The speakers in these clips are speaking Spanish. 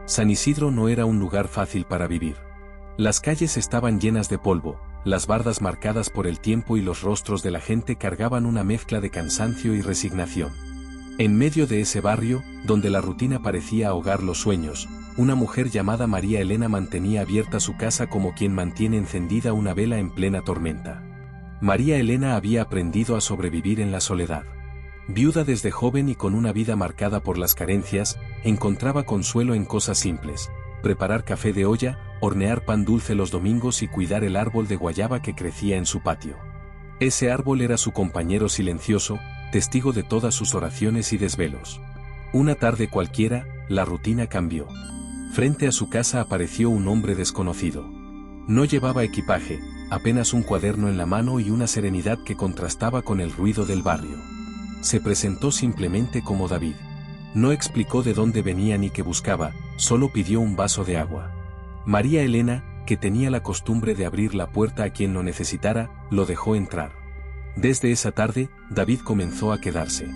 San Isidro no era un lugar fácil para vivir. Las calles estaban llenas de polvo, las bardas marcadas por el tiempo y los rostros de la gente cargaban una mezcla de cansancio y resignación. En medio de ese barrio, donde la rutina parecía ahogar los sueños, una mujer llamada María Elena mantenía abierta su casa como quien mantiene encendida una vela en plena tormenta. María Elena había aprendido a sobrevivir en la soledad. Viuda desde joven y con una vida marcada por las carencias, encontraba consuelo en cosas simples: preparar café de olla, hornear pan dulce los domingos y cuidar el árbol de guayaba que crecía en su patio. Ese árbol era su compañero silencioso, testigo de todas sus oraciones y desvelos. Una tarde cualquiera, la rutina cambió. Frente a su casa apareció un hombre desconocido. No llevaba equipaje, apenas un cuaderno en la mano y una serenidad que contrastaba con el ruido del barrio. Se presentó simplemente como David. No explicó de dónde venía ni qué buscaba, solo pidió un vaso de agua. María Elena, que tenía la costumbre de abrir la puerta a quien lo necesitara, lo dejó entrar. Desde esa tarde, David comenzó a quedarse.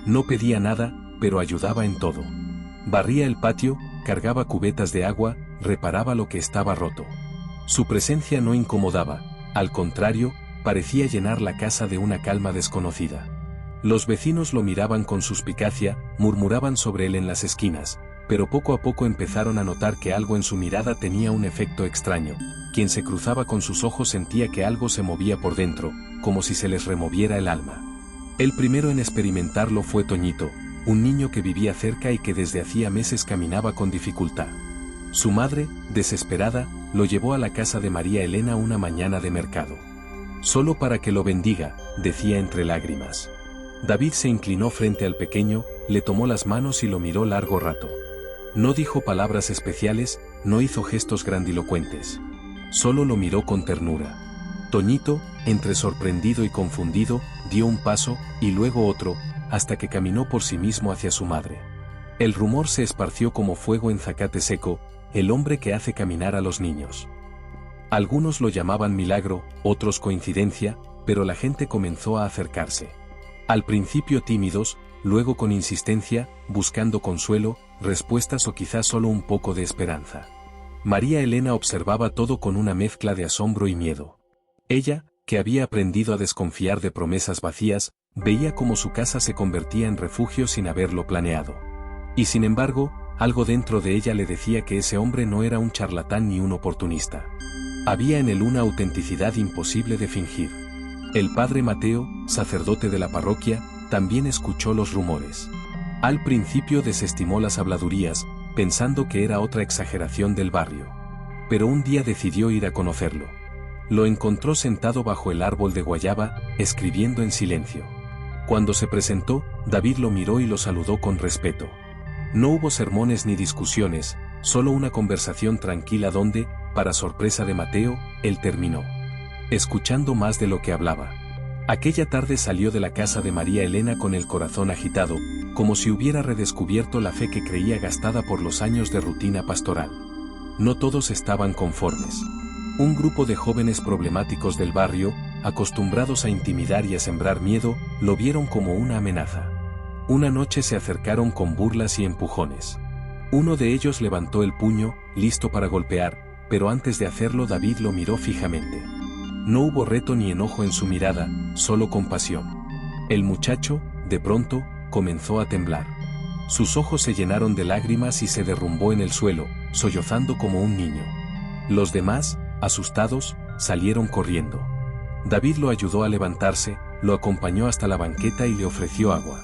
No pedía nada, pero ayudaba en todo. Barría el patio, cargaba cubetas de agua, reparaba lo que estaba roto. Su presencia no incomodaba, al contrario, parecía llenar la casa de una calma desconocida. Los vecinos lo miraban con suspicacia, murmuraban sobre él en las esquinas, pero poco a poco empezaron a notar que algo en su mirada tenía un efecto extraño. Quien se cruzaba con sus ojos sentía que algo se movía por dentro, como si se les removiera el alma. El primero en experimentarlo fue Toñito, un niño que vivía cerca y que desde hacía meses caminaba con dificultad. Su madre, desesperada, lo llevó a la casa de María Elena una mañana de mercado. Solo para que lo bendiga, decía entre lágrimas. David se inclinó frente al pequeño, le tomó las manos y lo miró largo rato. No dijo palabras especiales, no hizo gestos grandilocuentes. Solo lo miró con ternura. Toñito, entre sorprendido y confundido, dio un paso, y luego otro, hasta que caminó por sí mismo hacia su madre. El rumor se esparció como fuego en Zacateseco, el hombre que hace caminar a los niños. Algunos lo llamaban milagro, otros coincidencia, pero la gente comenzó a acercarse. Al principio tímidos, luego con insistencia, buscando consuelo, respuestas o quizás solo un poco de esperanza. María Elena observaba todo con una mezcla de asombro y miedo. Ella, que había aprendido a desconfiar de promesas vacías, veía cómo su casa se convertía en refugio sin haberlo planeado. Y sin embargo, algo dentro de ella le decía que ese hombre no era un charlatán ni un oportunista. Había en él una autenticidad imposible de fingir. El padre Mateo, sacerdote de la parroquia, también escuchó los rumores. Al principio desestimó las habladurías, pensando que era otra exageración del barrio. Pero un día decidió ir a conocerlo. Lo encontró sentado bajo el árbol de guayaba, escribiendo en silencio. Cuando se presentó, David lo miró y lo saludó con respeto. No hubo sermones ni discusiones, solo una conversación tranquila donde, para sorpresa de Mateo, él terminó escuchando más de lo que hablaba. Aquella tarde salió de la casa de María Elena con el corazón agitado, como si hubiera redescubierto la fe que creía gastada por los años de rutina pastoral. No todos estaban conformes. Un grupo de jóvenes problemáticos del barrio, acostumbrados a intimidar y a sembrar miedo, lo vieron como una amenaza. Una noche se acercaron con burlas y empujones. Uno de ellos levantó el puño, listo para golpear, pero antes de hacerlo David lo miró fijamente. No hubo reto ni enojo en su mirada, solo compasión. El muchacho, de pronto, comenzó a temblar. Sus ojos se llenaron de lágrimas y se derrumbó en el suelo, sollozando como un niño. Los demás, asustados, salieron corriendo. David lo ayudó a levantarse, lo acompañó hasta la banqueta y le ofreció agua.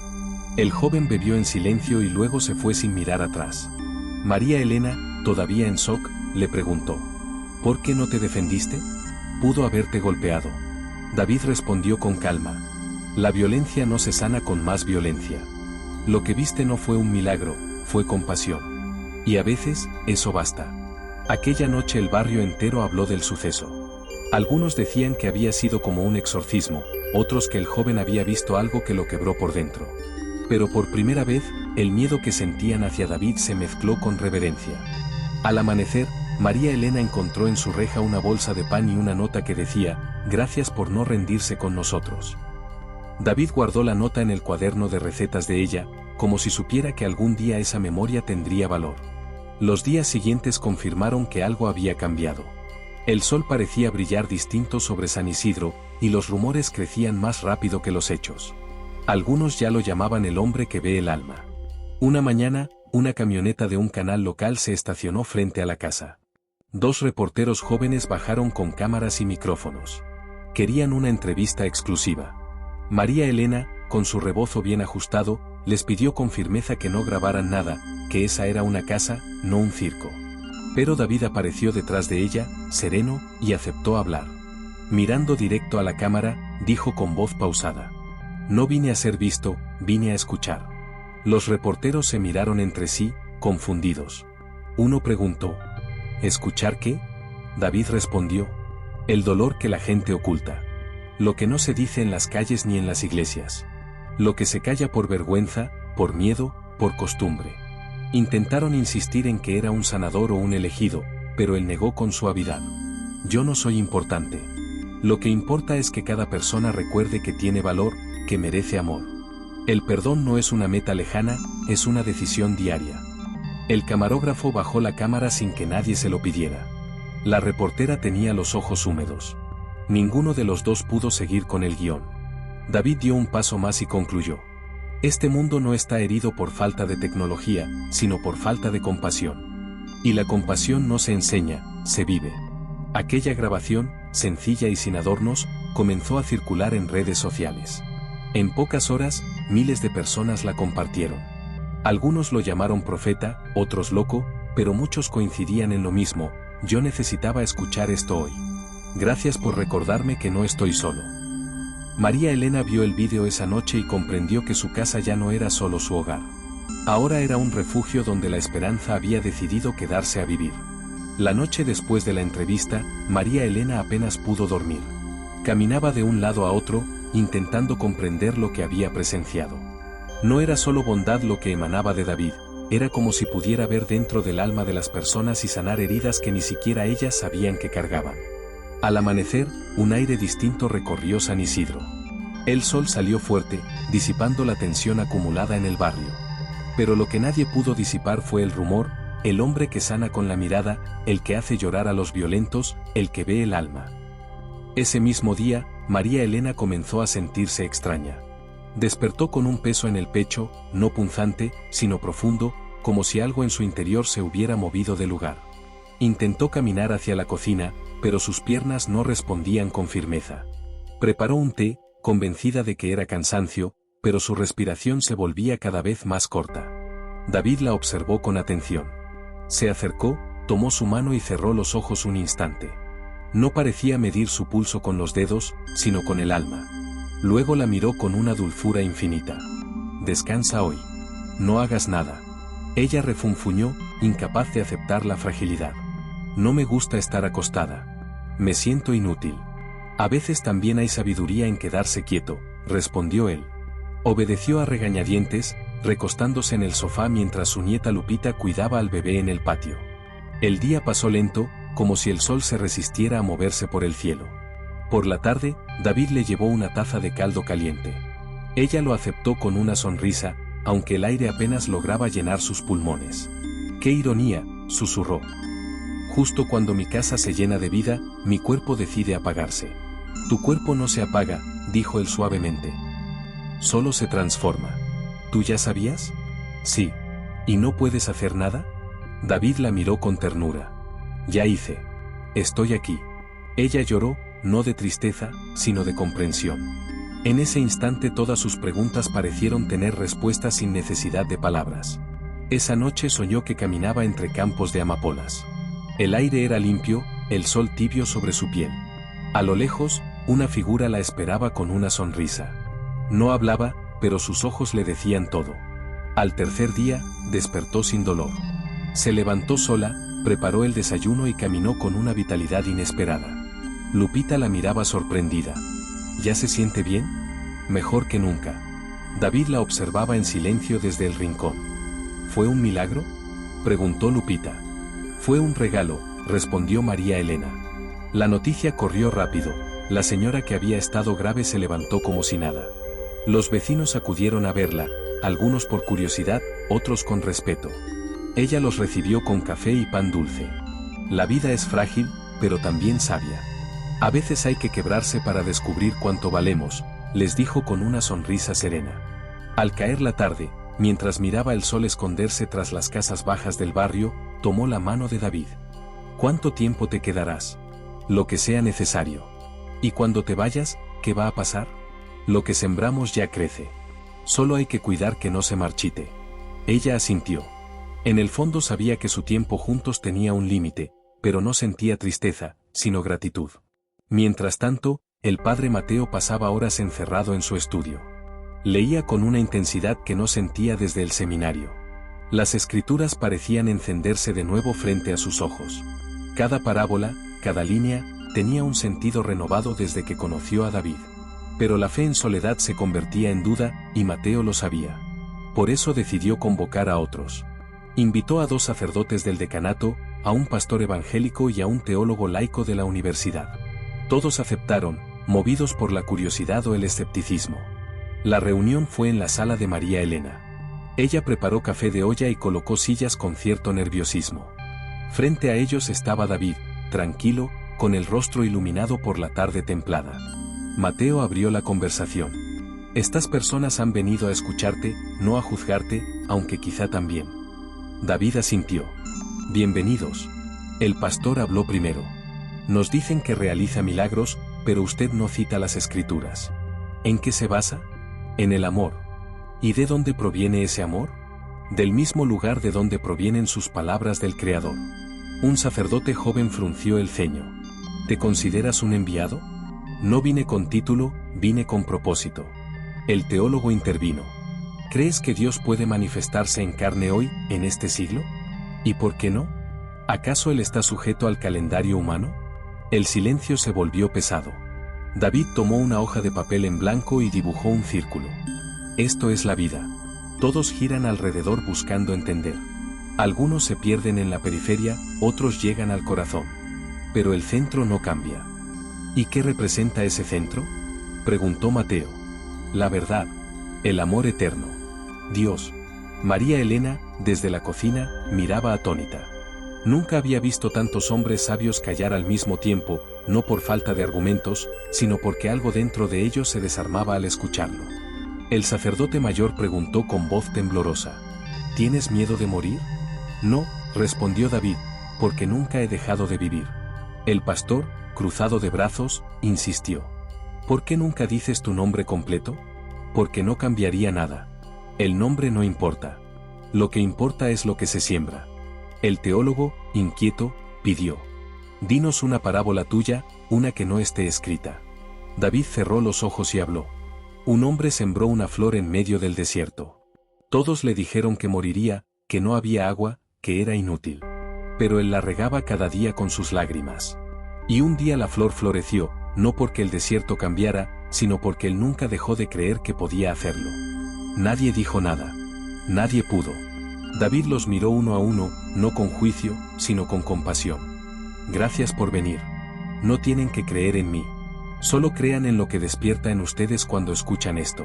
El joven bebió en silencio y luego se fue sin mirar atrás. María Elena, todavía en shock, le preguntó: ¿por qué no te defendiste? Pudo haberte golpeado. David respondió con calma: la violencia no se sana con más violencia. Lo que viste no fue un milagro, fue compasión. Y a veces, eso basta. Aquella noche el barrio entero habló del suceso. Algunos decían que había sido como un exorcismo, otros que el joven había visto algo que lo quebró por dentro. Pero por primera vez, el miedo que sentían hacia David se mezcló con reverencia. Al amanecer, María Elena encontró en su reja una bolsa de pan y una nota que decía: gracias por no rendirse con nosotros. David guardó la nota en el cuaderno de recetas de ella, como si supiera que algún día esa memoria tendría valor. Los días siguientes confirmaron que algo había cambiado. El sol parecía brillar distinto sobre San Isidro, y los rumores crecían más rápido que los hechos. Algunos ya lo llamaban el hombre que ve el alma. Una mañana, una camioneta de un canal local se estacionó frente a la casa. 2 reporteros jóvenes bajaron con cámaras y micrófonos. Querían una entrevista exclusiva. María Elena, con su rebozo bien ajustado, les pidió con firmeza que no grabaran nada, que esa era una casa, no un circo. Pero David apareció detrás de ella, sereno, y aceptó hablar. Mirando directo a la cámara, dijo con voz pausada: «No vine a ser visto, vine a escuchar». Los reporteros se miraron entre sí, confundidos. Uno preguntó: ¿escuchar qué? David respondió: el dolor que la gente oculta. Lo que no se dice en las calles ni en las iglesias. Lo que se calla por vergüenza, por miedo, por costumbre. Intentaron insistir en que era un sanador o un elegido, pero él negó con suavidad: yo no soy importante. Lo que importa es que cada persona recuerde que tiene valor, que merece amor. El perdón no es una meta lejana, es una decisión diaria. El camarógrafo bajó la cámara sin que nadie se lo pidiera. La reportera tenía los ojos húmedos. Ninguno de los dos pudo seguir con el guión. David dio un paso más y concluyó: este mundo no está herido por falta de tecnología, sino por falta de compasión. Y la compasión no se enseña, se vive. Aquella grabación, sencilla y sin adornos, comenzó a circular en redes sociales. En pocas horas, miles de personas la compartieron. Algunos lo llamaron profeta, otros loco, pero muchos coincidían en lo mismo: yo necesitaba escuchar esto hoy. Gracias por recordarme que no estoy solo. María Elena vio el vídeo esa noche y comprendió que su casa ya no era solo su hogar. Ahora era un refugio donde la esperanza había decidido quedarse a vivir. La noche después de la entrevista, María Elena apenas pudo dormir. Caminaba de un lado a otro, intentando comprender lo que había presenciado. No era solo bondad lo que emanaba de David, era como si pudiera ver dentro del alma de las personas y sanar heridas que ni siquiera ellas sabían que cargaban. Al amanecer, un aire distinto recorrió San Isidro. El sol salió fuerte, disipando la tensión acumulada en el barrio. Pero lo que nadie pudo disipar fue el rumor: el hombre que sana con la mirada, el que hace llorar a los violentos, el que ve el alma. Ese mismo día, María Elena comenzó a sentirse extraña. Despertó con un peso en el pecho, no punzante, sino profundo, como si algo en su interior se hubiera movido de lugar. Intentó caminar hacia la cocina, pero sus piernas no respondían con firmeza. Preparó un té, convencida de que era cansancio, pero su respiración se volvía cada vez más corta. David la observó con atención. Se acercó, tomó su mano y cerró los ojos un instante. No parecía medir su pulso con los dedos, sino con el alma. Luego la miró con una dulzura infinita. «Descansa hoy. No hagas nada». Ella refunfuñó, incapaz de aceptar la fragilidad. «No me gusta estar acostada. Me siento inútil». «A veces también hay sabiduría en quedarse quieto», respondió él. Obedeció a regañadientes, recostándose en el sofá mientras su nieta Lupita cuidaba al bebé en el patio. El día pasó lento, como si el sol se resistiera a moverse por el cielo. Por la tarde, David le llevó una taza de caldo caliente. Ella lo aceptó con una sonrisa, aunque el aire apenas lograba llenar sus pulmones. «¡Qué ironía!», susurró. «Justo cuando mi casa se llena de vida, mi cuerpo decide apagarse». «Tu cuerpo no se apaga», dijo él suavemente. «Solo se transforma». «¿Tú ya sabías?» «Sí. ¿Y no puedes hacer nada?» David la miró con ternura. «Ya hice. Estoy aquí». Ella lloró, no de tristeza, sino de comprensión. En ese instante todas sus preguntas parecieron tener respuestas sin necesidad de palabras. Esa noche soñó que caminaba entre campos de amapolas. El aire era limpio, el sol tibio sobre su piel. A lo lejos, una figura la esperaba con una sonrisa. No hablaba, pero sus ojos le decían todo. Al tercer día, despertó sin dolor. Se levantó sola, preparó el desayuno y caminó con una vitalidad inesperada. Lupita la miraba sorprendida. ¿Ya se siente bien? Mejor que nunca. David la observaba en silencio desde el rincón. ¿Fue un milagro?, preguntó Lupita. Fue un regalo, respondió María Elena. La noticia corrió rápido. La señora que había estado grave se levantó como si nada. Los vecinos acudieron a verla, algunos por curiosidad, otros con respeto. Ella los recibió con café y pan dulce. La vida es frágil, pero también sabia. A veces hay que quebrarse para descubrir cuánto valemos, les dijo con una sonrisa serena. Al caer la tarde, mientras miraba el sol esconderse tras las casas bajas del barrio, tomó la mano de David. ¿Cuánto tiempo te quedarás? Lo que sea necesario. ¿Y cuando te vayas, qué va a pasar? Lo que sembramos ya crece. Solo hay que cuidar que no se marchite. Ella asintió. En el fondo sabía que su tiempo juntos tenía un límite, pero no sentía tristeza, sino gratitud. Mientras tanto, el padre Mateo pasaba horas encerrado en su estudio. Leía con una intensidad que no sentía desde el seminario. Las escrituras parecían encenderse de nuevo frente a sus ojos. Cada parábola, cada línea, tenía un sentido renovado desde que conoció a David. Pero la fe en soledad se convertía en duda, y Mateo lo sabía. Por eso decidió convocar a otros. Invitó a 2 sacerdotes del decanato, a un pastor evangélico y a un teólogo laico de la universidad. Todos aceptaron, movidos por la curiosidad o el escepticismo. La reunión fue en la sala de María Elena. Ella preparó café de olla y colocó sillas con cierto nerviosismo. Frente a ellos estaba David, tranquilo, con el rostro iluminado por la tarde templada. Mateo abrió la conversación. Estas personas han venido a escucharte, no a juzgarte, aunque quizá también. David asintió. Bienvenidos. El pastor habló primero. Nos dicen que realiza milagros, pero usted no cita las escrituras. ¿En qué se basa? En el amor. ¿Y de dónde proviene ese amor? Del mismo lugar de donde provienen sus palabras del Creador. Un sacerdote joven frunció el ceño. ¿Te consideras un enviado? No vine con título, vine con propósito. El teólogo intervino. ¿Crees que Dios puede manifestarse en carne hoy, en este siglo? ¿Y por qué no? ¿Acaso Él está sujeto al calendario humano? El silencio se volvió pesado. David tomó una hoja de papel en blanco y dibujó un círculo. Esto es la vida. Todos giran alrededor buscando entender. Algunos se pierden en la periferia, otros llegan al corazón. Pero el centro no cambia. ¿Y qué representa ese centro? Preguntó Mateo. La verdad. El amor eterno. Dios. María Elena, desde la cocina, miraba atónita. Nunca había visto tantos hombres sabios callar al mismo tiempo, no por falta de argumentos, sino porque algo dentro de ellos se desarmaba al escucharlo. El sacerdote mayor preguntó con voz temblorosa. ¿Tienes miedo de morir? No, respondió David, porque nunca he dejado de vivir. El pastor, cruzado de brazos, insistió. ¿Por qué nunca dices tu nombre completo? Porque no cambiaría nada. El nombre no importa. Lo que importa es lo que se siembra. El teólogo, inquieto, pidió. Dinos una parábola tuya, una que no esté escrita. David cerró los ojos y habló. Un hombre sembró una flor en medio del desierto. Todos le dijeron que moriría, que no había agua, que era inútil. Pero él la regaba cada día con sus lágrimas. Y un día la flor floreció, no porque el desierto cambiara, sino porque él nunca dejó de creer que podía hacerlo. Nadie dijo nada. Nadie pudo. David los miró uno a uno, no con juicio, sino con compasión. Gracias por venir. No tienen que creer en mí. Solo crean en lo que despierta en ustedes cuando escuchan esto.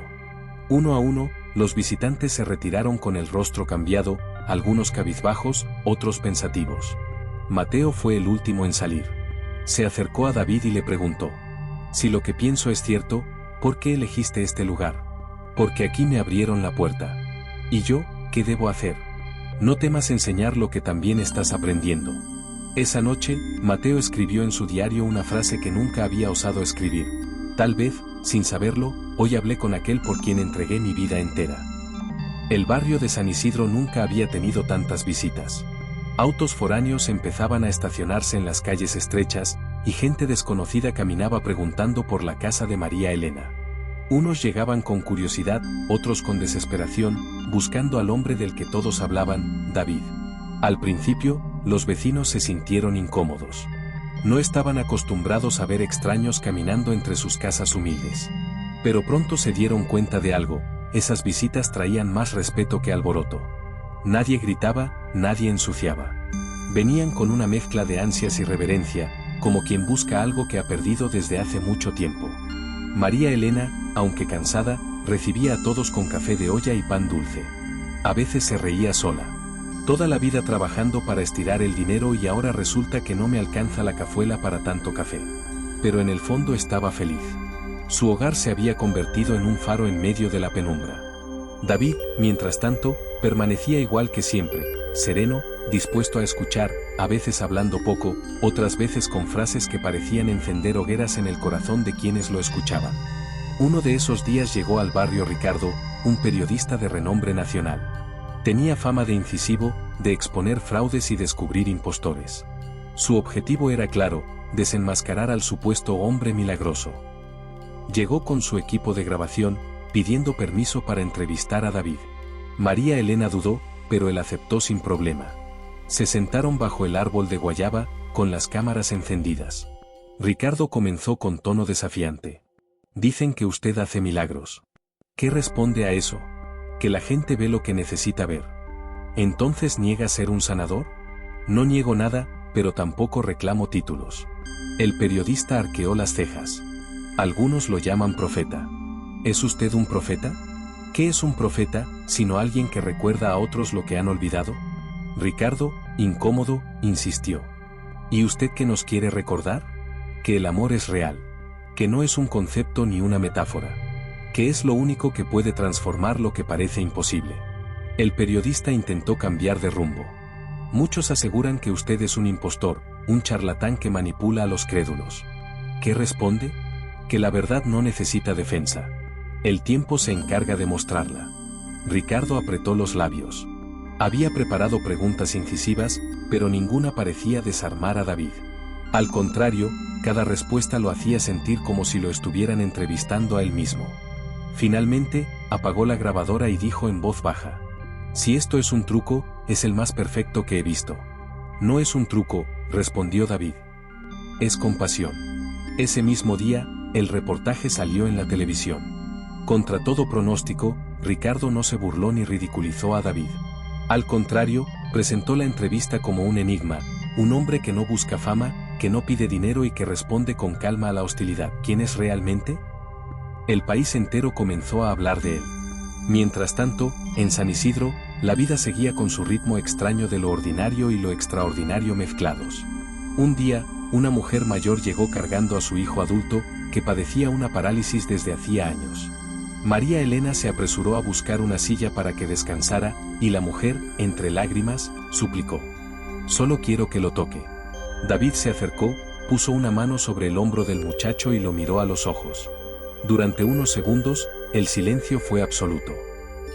Uno a uno, los visitantes se retiraron con el rostro cambiado, algunos cabizbajos, otros pensativos. Mateo fue el último en salir. Se acercó a David y le preguntó. Si lo que pienso es cierto, ¿por qué elegiste este lugar? Porque aquí me abrieron la puerta. ¿Y yo, qué debo hacer? No temas enseñar lo que también estás aprendiendo. Esa noche, Mateo escribió en su diario una frase que nunca había osado escribir. Tal vez, sin saberlo, hoy hablé con aquel por quien entregué mi vida entera. El barrio de San Isidro nunca había tenido tantas visitas. Autos foráneos empezaban a estacionarse en las calles estrechas, y gente desconocida caminaba preguntando por la casa de María Elena. Unos llegaban con curiosidad, otros con desesperación, buscando al hombre del que todos hablaban, David. Al principio, los vecinos se sintieron incómodos. No estaban acostumbrados a ver extraños caminando entre sus casas humildes. Pero pronto se dieron cuenta de algo, esas visitas traían más respeto que alboroto. Nadie gritaba, nadie ensuciaba. Venían con una mezcla de ansias y reverencia, como quien busca algo que ha perdido desde hace mucho tiempo. María Elena, aunque cansada, recibía a todos con café de olla y pan dulce. A veces se reía sola. Toda la vida trabajando para estirar el dinero y ahora resulta que no me alcanza la cazuela para tanto café. Pero en el fondo estaba feliz. Su hogar se había convertido en un faro en medio de la penumbra. David, mientras tanto, permanecía igual que siempre, sereno, dispuesto a escuchar, a veces hablando poco, otras veces con frases que parecían encender hogueras en el corazón de quienes lo escuchaban. Uno de esos días llegó al barrio Ricardo, un periodista de renombre nacional. Tenía fama de incisivo, de exponer fraudes y descubrir impostores. Su objetivo era claro, desenmascarar al supuesto hombre milagroso. Llegó con su equipo de grabación, pidiendo permiso para entrevistar a David. María Elena dudó, pero él aceptó sin problema. Se sentaron bajo el árbol de guayaba, con las cámaras encendidas. Ricardo comenzó con tono desafiante. Dicen que usted hace milagros. ¿Qué responde a eso? Que la gente ve lo que necesita ver. ¿Entonces niega ser un sanador? No niego nada, pero tampoco reclamo títulos. El periodista arqueó las cejas. Algunos lo llaman profeta. ¿Es usted un profeta? ¿Qué es un profeta, sino alguien que recuerda a otros lo que han olvidado? Ricardo, incómodo, insistió. ¿Y usted qué nos quiere recordar? Que el amor es real. Que no es un concepto ni una metáfora. Que es lo único que puede transformar lo que parece imposible. El periodista intentó cambiar de rumbo. Muchos aseguran que usted es un impostor, un charlatán que manipula a los crédulos. ¿Qué responde? Que la verdad no necesita defensa. El tiempo se encarga de mostrarla. Ricardo apretó los labios. Había preparado preguntas incisivas, pero ninguna parecía desarmar a David. Al contrario, cada respuesta lo hacía sentir como si lo estuvieran entrevistando a él mismo. Finalmente, apagó la grabadora y dijo en voz baja. Si esto es un truco, es el más perfecto que he visto. No es un truco, respondió David. Es compasión. Ese mismo día, el reportaje salió en la televisión. Contra todo pronóstico, Ricardo no se burló ni ridiculizó a David. Al contrario, presentó la entrevista como un enigma, un hombre que no busca fama, que no pide dinero y que responde con calma a la hostilidad. ¿Quién es realmente? El país entero comenzó a hablar de él. Mientras tanto, en San Isidro, la vida seguía con su ritmo extraño de lo ordinario y lo extraordinario mezclados. Un día, una mujer mayor llegó cargando a su hijo adulto, que padecía una parálisis desde hacía años. María Elena se apresuró a buscar una silla para que descansara, y la mujer, entre lágrimas, suplicó. Solo quiero que lo toque. David se acercó, puso una mano sobre el hombro del muchacho y lo miró a los ojos. Durante unos segundos, el silencio fue absoluto.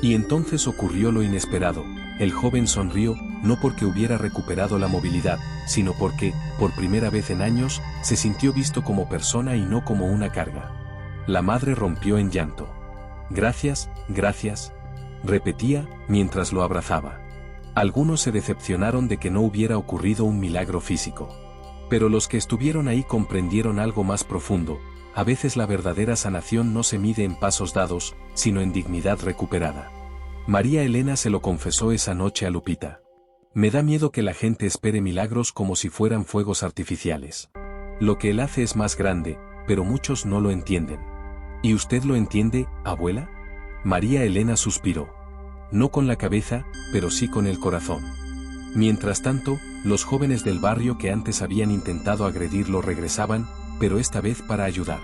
Y entonces ocurrió lo inesperado. El joven sonrió, no porque hubiera recuperado la movilidad, sino porque, por primera vez en años, se sintió visto como persona y no como una carga. La madre rompió en llanto. Gracias, gracias, repetía, mientras lo abrazaba. Algunos se decepcionaron de que no hubiera ocurrido un milagro físico. Pero los que estuvieron ahí comprendieron algo más profundo. A veces la verdadera sanación no se mide en pasos dados, sino en dignidad recuperada. María Elena se lo confesó esa noche a Lupita. Me da miedo que la gente espere milagros como si fueran fuegos artificiales. Lo que él hace es más grande, pero muchos no lo entienden. ¿Y usted lo entiende, abuela? María Elena suspiró. No con la cabeza, pero sí con el corazón. Mientras tanto, los jóvenes del barrio que antes habían intentado agredirlo regresaban, pero esta vez para ayudar.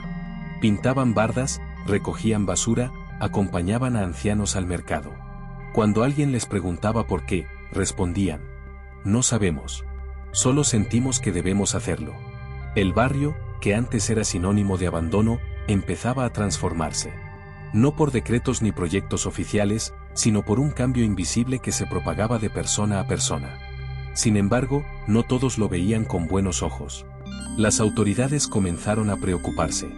Pintaban bardas, recogían basura, acompañaban a ancianos al mercado. Cuando alguien les preguntaba por qué, respondían: no sabemos. Solo sentimos que debemos hacerlo. El barrio, que antes era sinónimo de abandono, empezaba a transformarse. No por decretos ni proyectos oficiales, sino por un cambio invisible que se propagaba de persona a persona. Sin embargo, no todos lo veían con buenos ojos. Las autoridades comenzaron a preocuparse.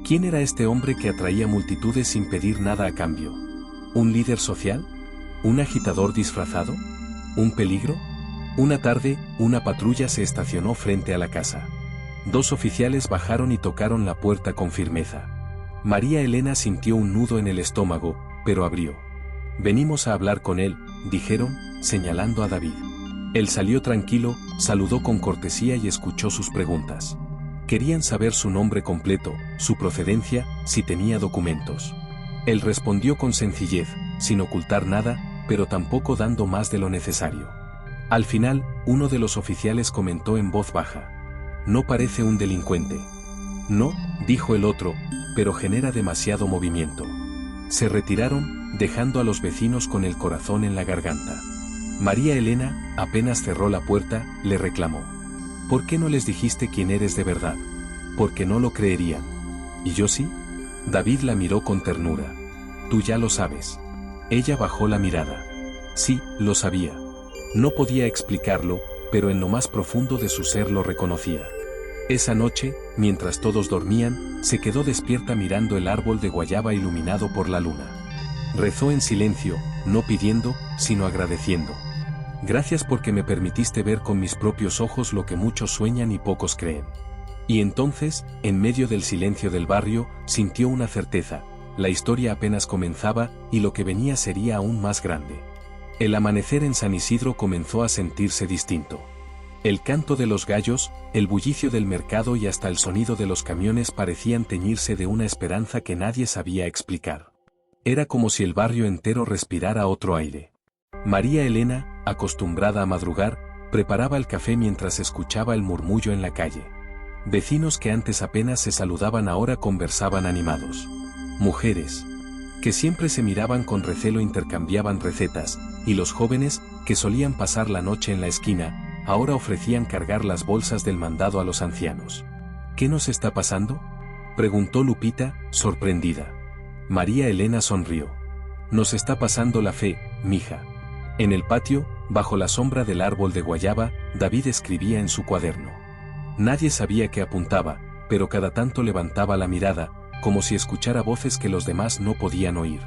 ¿Quién era este hombre que atraía multitudes sin pedir nada a cambio? ¿Un líder social? ¿Un agitador disfrazado? ¿Un peligro? Una tarde, una patrulla se estacionó frente a la casa. 2 oficiales bajaron y tocaron la puerta con firmeza. María Elena sintió un nudo en el estómago, pero abrió. Venimos a hablar con él, dijeron, señalando a David. Él salió tranquilo, saludó con cortesía y escuchó sus preguntas. Querían saber su nombre completo, su procedencia, si tenía documentos. Él respondió con sencillez, sin ocultar nada, pero tampoco dando más de lo necesario. Al final, uno de los oficiales comentó en voz baja: «No parece un delincuente». «No», dijo el otro, «pero genera demasiado movimiento». Se retiraron, dejando a los vecinos con el corazón en la garganta. María Elena, apenas cerró la puerta, le reclamó: «¿Por qué no les dijiste quién eres de verdad? Porque no lo creerían». «¿Y yo sí?». David la miró con ternura. «Tú ya lo sabes». Ella bajó la mirada. Sí, lo sabía. No podía explicarlo, pero en lo más profundo de su ser lo reconocía. Esa noche, mientras todos dormían, se quedó despierta mirando el árbol de guayaba iluminado por la luna. Rezó en silencio, no pidiendo, sino agradeciendo. «Gracias porque me permitiste ver con mis propios ojos lo que muchos sueñan y pocos creen». Y entonces, en medio del silencio del barrio, sintió una certeza: la historia apenas comenzaba, y lo que venía sería aún más grande. El amanecer en San Isidro comenzó a sentirse distinto. El canto de los gallos, el bullicio del mercado y hasta el sonido de los camiones parecían teñirse de una esperanza que nadie sabía explicar. Era como si el barrio entero respirara otro aire. María Elena, acostumbrada a madrugar, preparaba el café mientras escuchaba el murmullo en la calle. Vecinos que antes apenas se saludaban ahora conversaban animados. Mujeres que siempre se miraban con recelo intercambiaban recetas, y los jóvenes, que solían pasar la noche en la esquina, ahora ofrecían cargar las bolsas del mandado a los ancianos. «¿Qué nos está pasando?», preguntó Lupita, sorprendida. María Elena sonrió. «Nos está pasando la fe, mija». En el patio, bajo la sombra del árbol de guayaba, David escribía en su cuaderno. Nadie sabía qué apuntaba, pero cada tanto levantaba la mirada, como si escuchara voces que los demás no podían oír.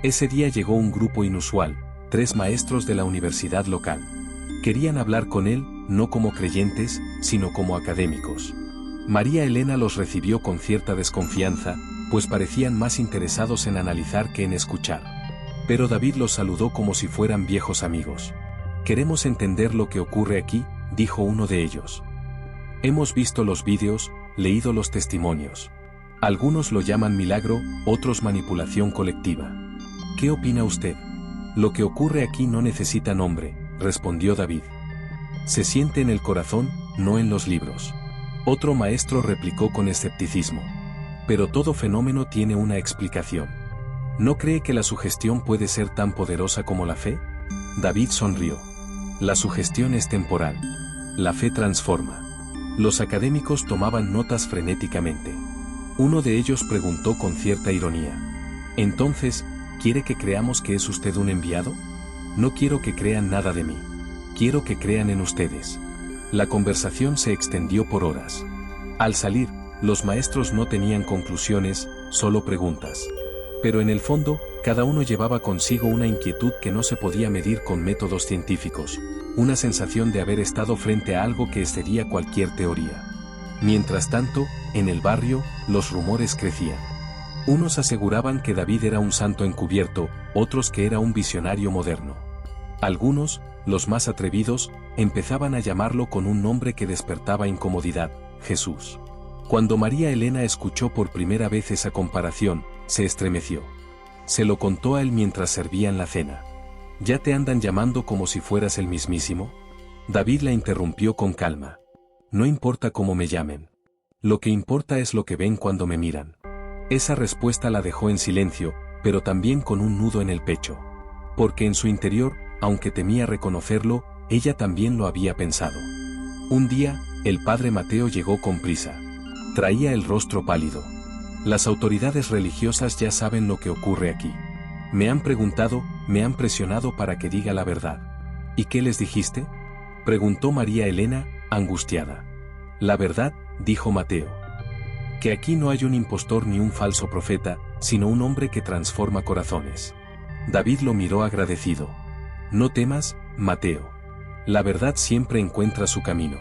Ese día llegó un grupo inusual, 3 maestros de la universidad local. Querían hablar con él, no como creyentes, sino como académicos. María Elena los recibió con cierta desconfianza, pues parecían más interesados en analizar que en escuchar. Pero David los saludó como si fueran viejos amigos. «Queremos entender lo que ocurre aquí», dijo uno de ellos. «Hemos visto los vídeos, leído los testimonios. Algunos lo llaman milagro, otros manipulación colectiva. ¿Qué opina usted?». «Lo que ocurre aquí no necesita nombre», respondió David. «Se siente en el corazón, no en los libros». Otro maestro replicó con escepticismo. «Pero todo fenómeno tiene una explicación. ¿No cree que la sugestión puede ser tan poderosa como la fe?». David sonrió. «La sugestión es temporal. La fe transforma». Los académicos tomaban notas frenéticamente. Uno de ellos preguntó con cierta ironía: «Entonces, ¿quiere que creamos que es usted un enviado?». «No quiero que crean nada de mí. Quiero que crean en ustedes». La conversación se extendió por horas. Al salir, los maestros no tenían conclusiones, solo preguntas. Pero en el fondo, cada uno llevaba consigo una inquietud que no se podía medir con métodos científicos, una sensación de haber estado frente a algo que excedía cualquier teoría. Mientras tanto, en el barrio, los rumores crecían. Unos aseguraban que David era un santo encubierto, otros que era un visionario moderno. Algunos, los más atrevidos, empezaban a llamarlo con un nombre que despertaba incomodidad: Jesús. Cuando María Elena escuchó por primera vez esa comparación, se estremeció. Se lo contó a él mientras servían la cena. «¿Ya te andan llamando como si fueras el mismísimo?». David la interrumpió con calma. «No importa cómo me llamen. Lo que importa es lo que ven cuando me miran». Esa respuesta la dejó en silencio, pero también con un nudo en el pecho. Porque en su interior, aunque temía reconocerlo, ella también lo había pensado. Un día, el padre Mateo llegó con prisa. Traía el rostro pálido. «Las autoridades religiosas ya saben lo que ocurre aquí. Me han preguntado, me han presionado para que diga la verdad». «¿Y qué les dijiste?», preguntó María Elena, angustiada. «La verdad», dijo Mateo. «Que aquí no hay un impostor ni un falso profeta, sino un hombre que transforma corazones». David lo miró agradecido. «No temas, Mateo. La verdad siempre encuentra su camino».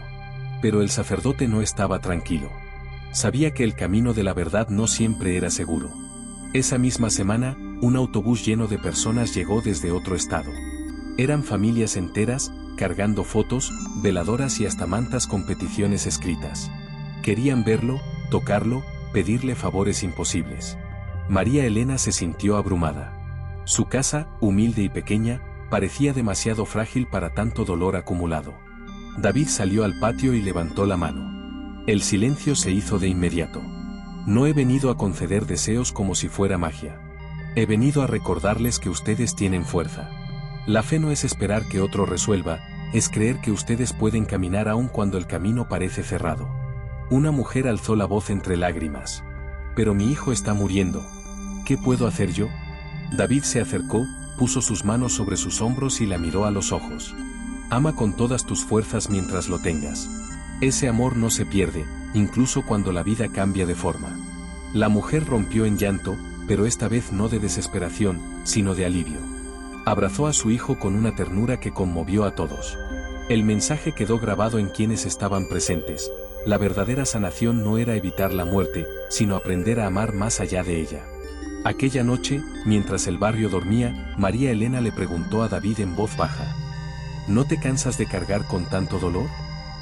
Pero el sacerdote no estaba tranquilo. Sabía que el camino de la verdad no siempre era seguro. Esa misma semana, un autobús lleno de personas llegó desde otro estado. Eran familias enteras, cargando fotos, veladoras y hasta mantas con peticiones escritas. Querían verlo, tocarlo, pedirle favores imposibles. María Elena se sintió abrumada. Su casa, humilde y pequeña, parecía demasiado frágil para tanto dolor acumulado. David salió al patio y levantó la mano. El silencio se hizo de inmediato. No he venido a conceder deseos como si fuera magia. He venido a recordarles que ustedes tienen fuerza. La fe no es esperar que otro resuelva, es creer que ustedes pueden caminar aun cuando el camino parece cerrado. Una mujer alzó la voz entre lágrimas. Pero mi hijo está muriendo. ¿Qué puedo hacer yo? David se acercó, puso sus manos sobre sus hombros y la miró a los ojos. Ama con todas tus fuerzas mientras lo tengas. Ese amor no se pierde, incluso cuando la vida cambia de forma. La mujer rompió en llanto, pero esta vez no de desesperación, sino de alivio. Abrazó a su hijo con una ternura que conmovió a todos. El mensaje quedó grabado en quienes estaban presentes. La verdadera sanación no era evitar la muerte, sino aprender a amar más allá de ella. Aquella noche, mientras el barrio dormía, María Elena le preguntó a David en voz baja: ¿No te cansas de cargar con tanto dolor?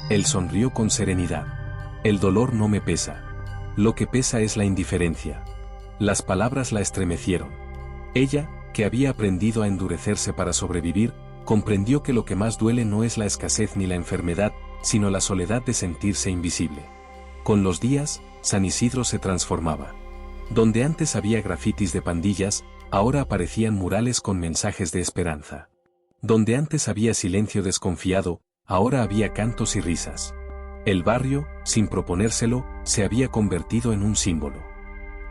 Él sonrió con serenidad. El dolor no me pesa. Lo que pesa es la indiferencia. Las palabras la estremecieron. Ella, que había aprendido a endurecerse para sobrevivir, comprendió que lo que más duele no es la escasez ni la enfermedad, sino la soledad de sentirse invisible. Con los días, San Isidro se transformaba. Donde antes había grafitis de pandillas, ahora aparecían murales con mensajes de esperanza. Donde antes había silencio desconfiado, ahora había cantos y risas. El barrio, sin proponérselo, se había convertido en un símbolo.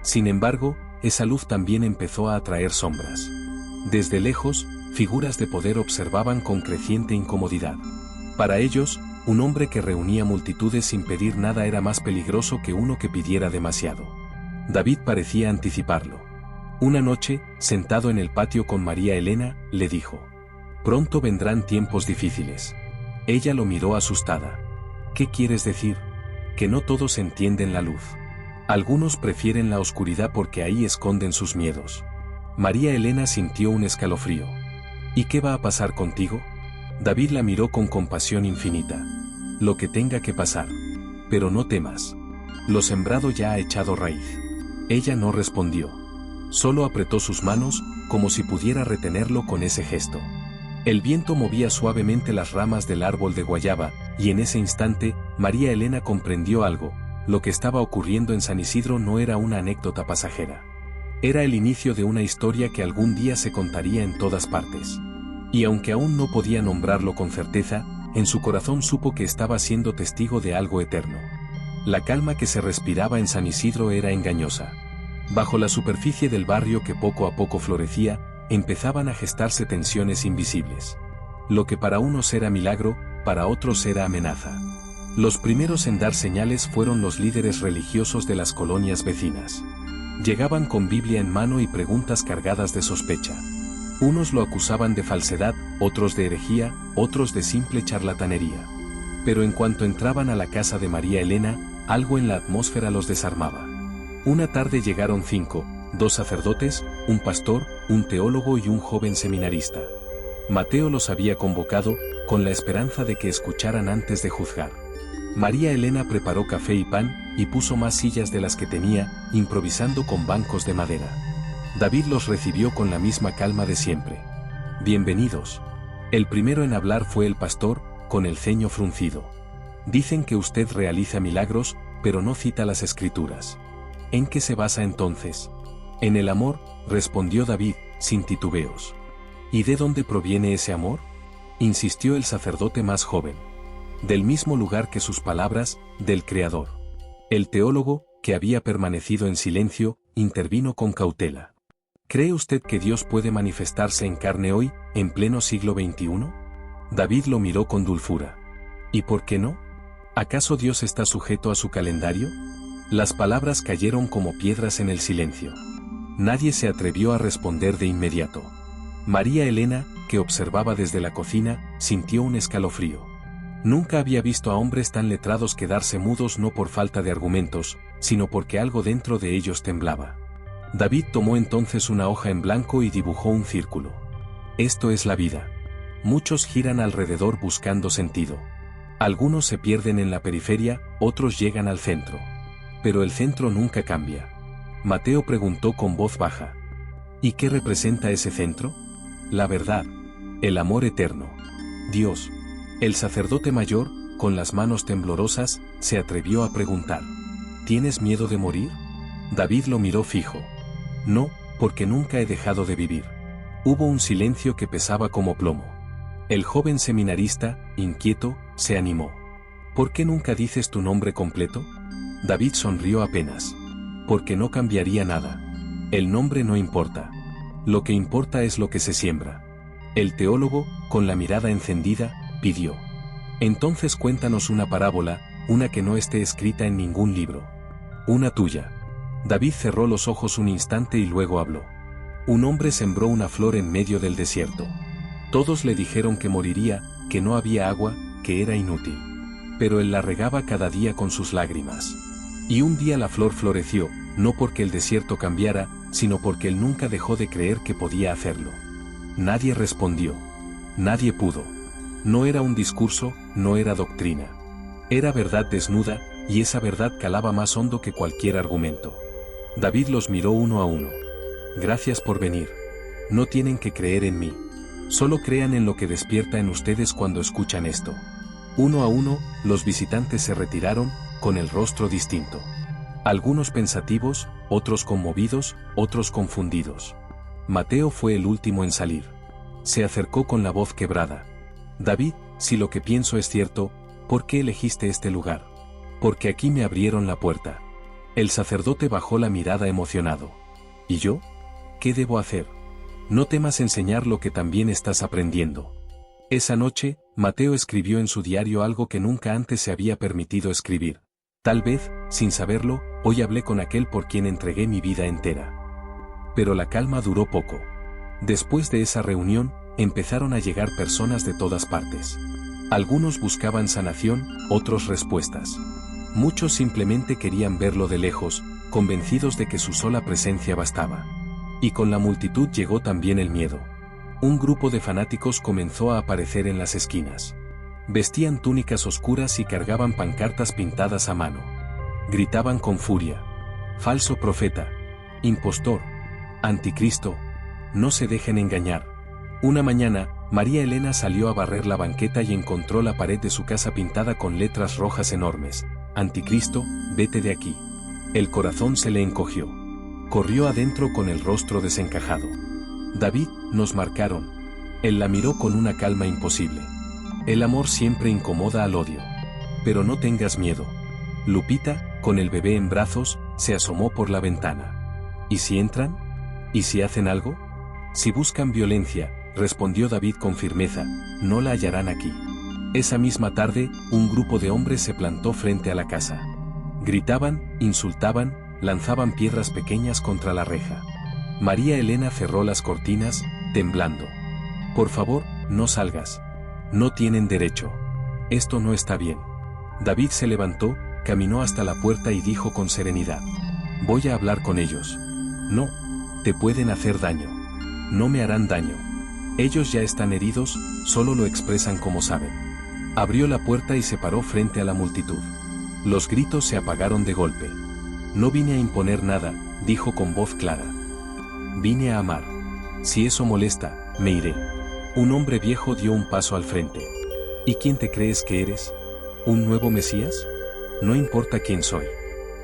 Sin embargo, esa luz también empezó a atraer sombras. Desde lejos, figuras de poder observaban con creciente incomodidad. Para ellos, un hombre que reunía multitudes sin pedir nada era más peligroso que uno que pidiera demasiado. David parecía anticiparlo. Una noche, sentado en el patio con María Elena, le dijo: «Pronto vendrán tiempos difíciles». Ella lo miró asustada. «¿Qué quieres decir?» «Que no todos entienden la luz. Algunos prefieren la oscuridad porque ahí esconden sus miedos». María Elena sintió un escalofrío. «¿Y qué va a pasar contigo?» David la miró con compasión infinita. «Lo que tenga que pasar. Pero no temas. Lo sembrado ya ha echado raíz». Ella no respondió. Solo apretó sus manos, como si pudiera retenerlo con ese gesto. El viento movía suavemente las ramas del árbol de guayaba, y en ese instante, María Elena comprendió algo: lo que estaba ocurriendo en San Isidro no era una anécdota pasajera. Era el inicio de una historia que algún día se contaría en todas partes. Y aunque aún no podía nombrarlo con certeza, en su corazón supo que estaba siendo testigo de algo eterno. La calma que se respiraba en San Isidro era engañosa. Bajo la superficie del barrio que poco a poco florecía, empezaban a gestarse tensiones invisibles. Lo que para unos era milagro, para otros era amenaza. Los primeros en dar señales fueron los líderes religiosos de las colonias vecinas. Llegaban con Biblia en mano y preguntas cargadas de sospecha. Unos lo acusaban de falsedad, otros de herejía, otros de simple charlatanería. Pero en cuanto entraban a la casa de María Elena, algo en la atmósfera los desarmaba. Una tarde llegaron 5, 2 sacerdotes, un pastor, un teólogo y un joven seminarista. Mateo los había convocado, con la esperanza de que escucharan antes de juzgar. María Elena preparó café y pan, y puso más sillas de las que tenía, improvisando con bancos de madera. David los recibió con la misma calma de siempre. «Bienvenidos». El primero en hablar fue el pastor, con el ceño fruncido. «Dicen que usted realiza milagros, pero no cita las Escrituras. ¿En qué se basa entonces?» «En el amor», respondió David, sin titubeos. «¿Y de dónde proviene ese amor?», insistió el sacerdote más joven. «Del mismo lugar que sus palabras, del Creador». El teólogo, que había permanecido en silencio, intervino con cautela. «¿Cree usted que Dios puede manifestarse en carne hoy, en pleno siglo XXI?» David lo miró con dulzura. «¿Y por qué no? ¿Acaso Dios está sujeto a su calendario?». Las palabras cayeron como piedras en el silencio. Nadie se atrevió a responder de inmediato. María Elena, que observaba desde la cocina, sintió un escalofrío. Nunca había visto a hombres tan letrados quedarse mudos no por falta de argumentos, sino porque algo dentro de ellos temblaba. David tomó entonces una hoja en blanco y dibujó un círculo. «Esto es la vida. Muchos giran alrededor buscando sentido. Algunos se pierden en la periferia, otros llegan al centro. Pero el centro nunca cambia». Mateo preguntó con voz baja. «¿Y qué representa ese centro?». «La verdad». El amor eterno. Dios. El sacerdote mayor, con las manos temblorosas, se atrevió a preguntar. ¿Tienes miedo de morir? David lo miró fijo. No, porque nunca he dejado de vivir. Hubo un silencio que pesaba como plomo. El joven seminarista, inquieto, se animó. ¿Por qué nunca dices tu nombre completo? David sonrió apenas. Porque no cambiaría nada. El nombre no importa. Lo que importa es lo que se siembra. El teólogo, con la mirada encendida, pidió. Entonces cuéntanos una parábola, una que no esté escrita en ningún libro. Una tuya. David cerró los ojos un instante y luego habló. Un hombre sembró una flor en medio del desierto. Todos le dijeron que moriría, que no había agua, que era inútil. Pero él la regaba cada día con sus lágrimas. Y un día la flor floreció, no porque el desierto cambiara, sino porque él nunca dejó de creer que podía hacerlo. Nadie respondió. Nadie pudo. No era un discurso, no era doctrina. Era verdad desnuda, y esa verdad calaba más hondo que cualquier argumento. David los miró uno a uno. Gracias por venir. No tienen que creer en mí. Solo crean en lo que despierta en ustedes cuando escuchan esto. Uno a uno, los visitantes se retiraron, con el rostro distinto. Algunos pensativos, otros conmovidos, otros confundidos. Mateo fue el último en salir. Se acercó con la voz quebrada. David, si lo que pienso es cierto, ¿por qué elegiste este lugar? Porque aquí me abrieron la puerta. El sacerdote bajó la mirada emocionado. ¿Y yo? ¿Qué debo hacer? No temas enseñar lo que también estás aprendiendo. Esa noche, Mateo escribió en su diario algo que nunca antes se había permitido escribir. Tal vez, sin saberlo, hoy hablé con aquel por quien entregué mi vida entera. Pero la calma duró poco. Después de esa reunión, empezaron a llegar personas de todas partes. Algunos buscaban sanación, otros respuestas. Muchos simplemente querían verlo de lejos, convencidos de que su sola presencia bastaba. Y con la multitud llegó también el miedo. Un grupo de fanáticos comenzó a aparecer en las esquinas. Vestían túnicas oscuras y cargaban pancartas pintadas a mano. Gritaban con furia. Falso profeta. Impostor. Anticristo. No se dejen engañar. Una mañana, María Elena salió a barrer la banqueta y encontró la pared de su casa pintada con letras rojas enormes. Anticristo, vete de aquí. El corazón se le encogió. Corrió adentro con el rostro desencajado. David, nos marcaron. Él la miró con una calma imposible. El amor siempre incomoda al odio. Pero no tengas miedo. Lupita, con el bebé en brazos, se asomó por la ventana. ¿Y si entran? ¿Y si hacen algo? Si buscan violencia, respondió David con firmeza, no la hallarán aquí. Esa misma tarde, un grupo de hombres se plantó frente a la casa. Gritaban, insultaban, lanzaban piedras pequeñas contra la reja. María Elena cerró las cortinas, temblando. Por favor, no salgas. No tienen derecho. Esto no está bien. David se levantó, caminó hasta la puerta y dijo con serenidad. Voy a hablar con ellos. No. Te pueden hacer daño. No me harán daño. Ellos ya están heridos, solo lo expresan como saben. Abrió la puerta y se paró frente a la multitud. Los gritos se apagaron de golpe. No vine a imponer nada, dijo con voz clara. Vine a amar. Si eso molesta, me iré. Un hombre viejo dio un paso al frente. ¿Y quién te crees que eres? ¿Un nuevo Mesías? No importa quién soy.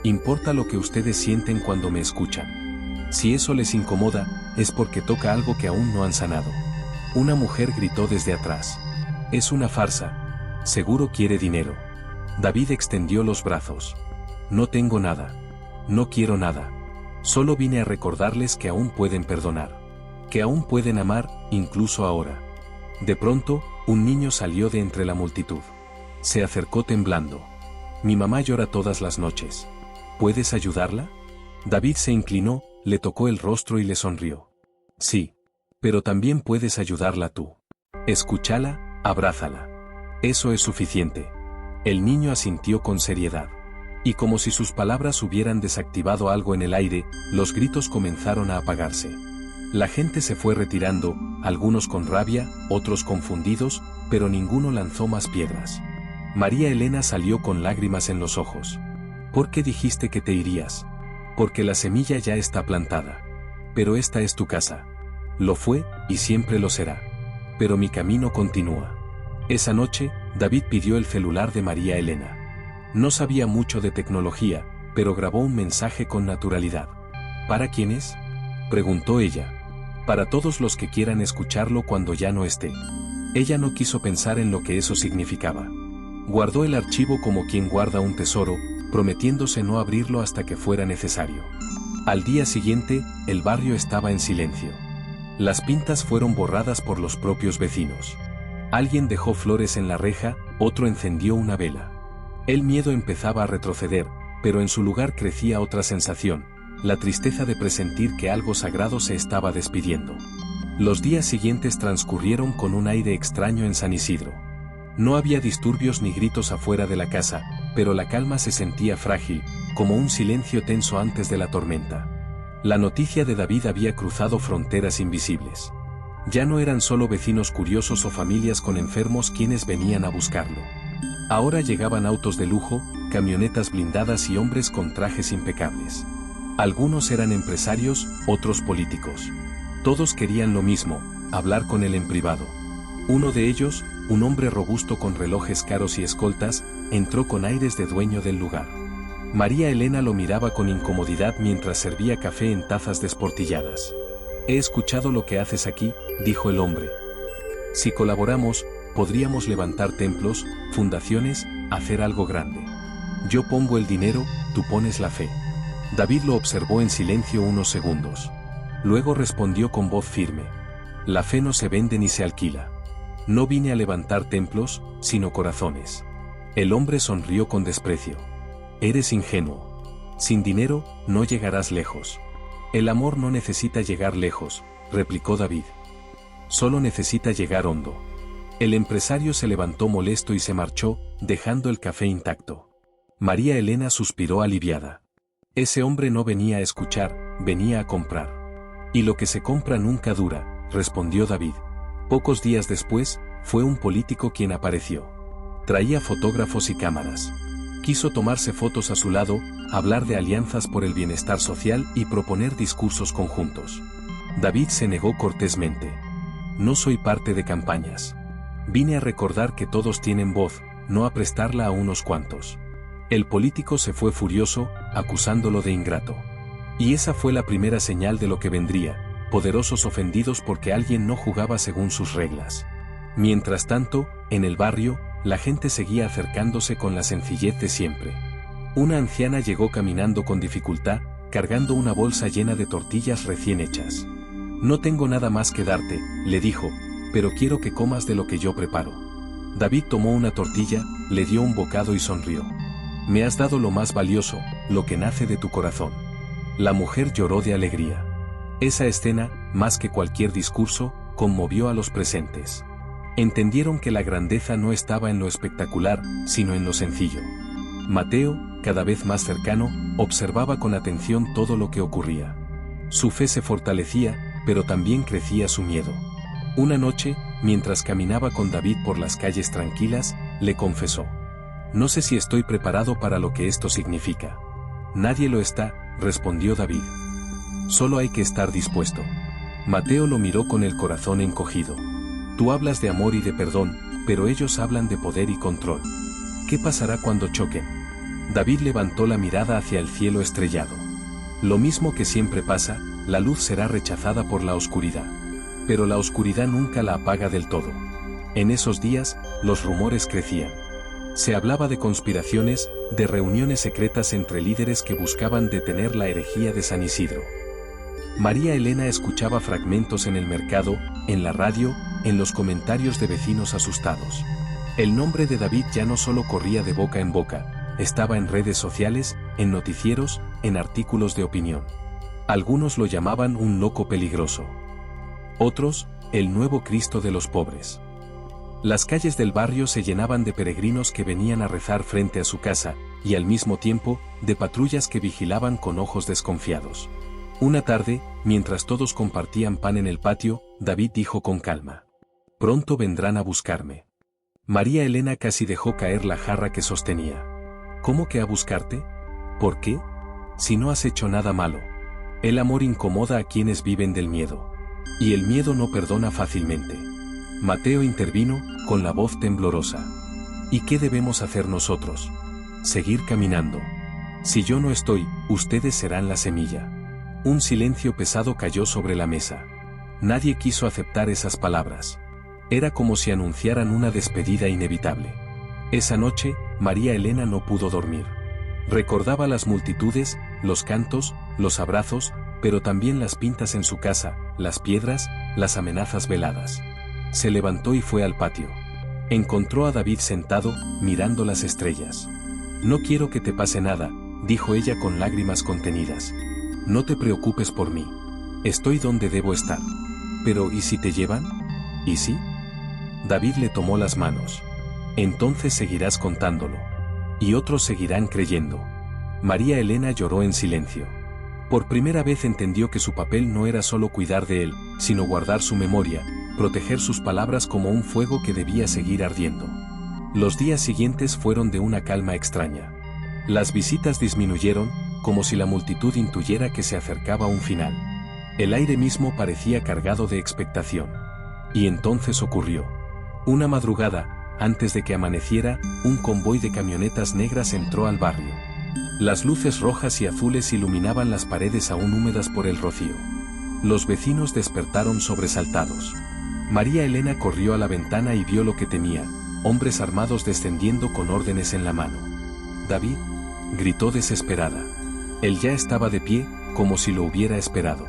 Importa lo que ustedes sienten cuando me escuchan. Si eso les incomoda, es porque toca algo que aún no han sanado. Una mujer gritó desde atrás. Es una farsa. Seguro quiere dinero. David extendió los brazos. No tengo nada. No quiero nada. Solo vine a recordarles que aún pueden perdonar. Que aún pueden amar, incluso ahora. De pronto, un niño salió de entre la multitud. Se acercó temblando. Mi mamá llora todas las noches. ¿Puedes ayudarla? David se inclinó, le tocó el rostro y le sonrió. Sí. Pero también puedes ayudarla tú. Escúchala, abrázala. Eso es suficiente. El niño asintió con seriedad. Y como si sus palabras hubieran desactivado algo en el aire, los gritos comenzaron a apagarse. La gente se fue retirando, algunos con rabia, otros confundidos, pero ninguno lanzó más piedras. María Elena salió con lágrimas en los ojos. ¿Por qué dijiste que te irías? Porque la semilla ya está plantada. Pero esta es tu casa. Lo fue, y siempre lo será. pero mi camino continúa. Esa noche, David pidió el celular de María Elena. No sabía mucho de tecnología, pero grabó un mensaje con naturalidad. ¿Para quién es?, preguntó ella. Para todos los que quieran escucharlo cuando ya no esté. Ella no quiso pensar en lo que eso significaba. Guardó el archivo como quien guarda un tesoro, prometiéndose no abrirlo hasta que fuera necesario. Al día siguiente, el barrio estaba en silencio. Las pintas fueron borradas por los propios vecinos. Alguien dejó flores en la reja, otro encendió una vela. El miedo empezaba a retroceder, pero en su lugar crecía otra sensación, la tristeza de presentir que algo sagrado se estaba despidiendo. Los días siguientes transcurrieron con un aire extraño en San Isidro. No había disturbios ni gritos afuera de la casa, pero la calma se sentía frágil, como un silencio tenso antes de la tormenta. La noticia de David había cruzado fronteras invisibles. Ya no eran solo vecinos curiosos o familias con enfermos quienes venían a buscarlo. Ahora llegaban autos de lujo, camionetas blindadas y hombres con trajes impecables. Algunos eran empresarios, otros políticos. Todos querían lo mismo, hablar con él en privado. Uno de ellos, un hombre robusto con relojes caros y escoltas, entró con aires de dueño del lugar. María Elena lo miraba con incomodidad mientras servía café en tazas desportilladas. «He escuchado lo que haces aquí», dijo el hombre. «Si colaboramos, podríamos levantar templos, fundaciones, hacer algo grande. Yo pongo el dinero, tú pones la fe». David lo observó en silencio unos segundos. Luego respondió con voz firme. «La fe no se vende ni se alquila. No vine a levantar templos, sino corazones». El hombre sonrió con desprecio. «Eres ingenuo. Sin dinero, no llegarás lejos». «El amor no necesita llegar lejos», replicó David. «Solo necesita llegar hondo». El empresario se levantó molesto y se marchó, dejando el café intacto. María Elena suspiró aliviada. Ese hombre no venía a escuchar, venía a comprar. «Y lo que se compra nunca dura», respondió David. Pocos días después, fue un político quien apareció. Traía fotógrafos y cámaras. Quiso tomarse fotos a su lado, hablar de alianzas por el bienestar social y proponer discursos conjuntos. David se negó cortésmente. «No soy parte de campañas. Vine a recordar que todos tienen voz, no a prestarla a unos cuantos». El político se fue furioso, acusándolo de ingrato. Y esa fue la primera señal de lo que vendría, poderosos ofendidos porque alguien no jugaba según sus reglas. Mientras tanto, en el barrio, la gente seguía acercándose con la sencillez de siempre. Una anciana llegó caminando con dificultad, cargando una bolsa llena de tortillas recién hechas. «No tengo nada más que darte», le dijo, «pero quiero que comas de lo que yo preparo». David tomó una tortilla, le dio un bocado y sonrió. «Me has dado lo más valioso, lo que nace de tu corazón». La mujer lloró de alegría. Esa escena, más que cualquier discurso, conmovió a los presentes. Entendieron que la grandeza no estaba en lo espectacular, sino en lo sencillo. Mateo, cada vez más cercano, observaba con atención todo lo que ocurría. Su fe se fortalecía, pero también crecía su miedo. Una noche, mientras caminaba con David por las calles tranquilas, le confesó: «No sé si estoy preparado para lo que esto significa». «Nadie lo está», respondió David. «Solo hay que estar dispuesto». Mateo lo miró con el corazón encogido. «Tú hablas de amor y de perdón, pero ellos hablan de poder y control. ¿Qué pasará cuando choquen?». David levantó la mirada hacia el cielo estrellado. «Lo mismo que siempre pasa, la luz será rechazada por la oscuridad. Pero la oscuridad nunca la apaga del todo». En esos días, los rumores crecían. Se hablaba de conspiraciones, de reuniones secretas entre líderes que buscaban detener la herejía de San Isidro. María Elena escuchaba fragmentos en el mercado, en la radio, en los comentarios de vecinos asustados. El nombre de David ya no solo corría de boca en boca, estaba en redes sociales, en noticieros, en artículos de opinión. Algunos lo llamaban un loco peligroso. Otros, el nuevo Cristo de los pobres. Las calles del barrio se llenaban de peregrinos que venían a rezar frente a su casa, y al mismo tiempo, de patrullas que vigilaban con ojos desconfiados. Una tarde, mientras todos compartían pan en el patio, David dijo con calma: «Pronto vendrán a buscarme». María Elena casi dejó caer la jarra que sostenía. «¿Cómo que a buscarte? ¿Por qué? Si no has hecho nada malo». El amor incomoda a quienes viven del miedo. Y el miedo no perdona fácilmente. Mateo intervino, con la voz temblorosa. ¿Y qué debemos hacer nosotros? Seguir caminando. Si yo no estoy, ustedes serán la semilla. Un silencio pesado cayó sobre la mesa. Nadie quiso aceptar esas palabras. Era como si anunciaran una despedida inevitable. Esa noche, María Elena no pudo dormir. Recordaba las multitudes, los cantos, los abrazos, pero también las pintas en su casa, las piedras, las amenazas veladas. Se levantó y fue al patio. Encontró a David sentado, mirando las estrellas. «No quiero que te pase nada», dijo ella con lágrimas contenidas. «No te preocupes por mí. Estoy donde debo estar. Pero ¿y si te llevan? ¿Y si?» David le tomó las manos. «Entonces seguirás contándolo. Y otros seguirán creyendo». María Elena lloró en silencio. Por primera vez entendió que su papel no era solo cuidar de él, sino guardar su memoria, proteger sus palabras como un fuego que debía seguir ardiendo. Los días siguientes fueron de una calma extraña. Las visitas disminuyeron, como si la multitud intuyera que se acercaba un final. El aire mismo parecía cargado de expectación. Y entonces ocurrió. Una madrugada, antes de que amaneciera, un convoy de camionetas negras entró al barrio. Las luces rojas y azules iluminaban las paredes aún húmedas por el rocío. Los vecinos despertaron sobresaltados. María Elena corrió a la ventana y vio lo que temía, hombres armados descendiendo con órdenes en la mano. «David», gritó desesperada. Él ya estaba de pie, como si lo hubiera esperado.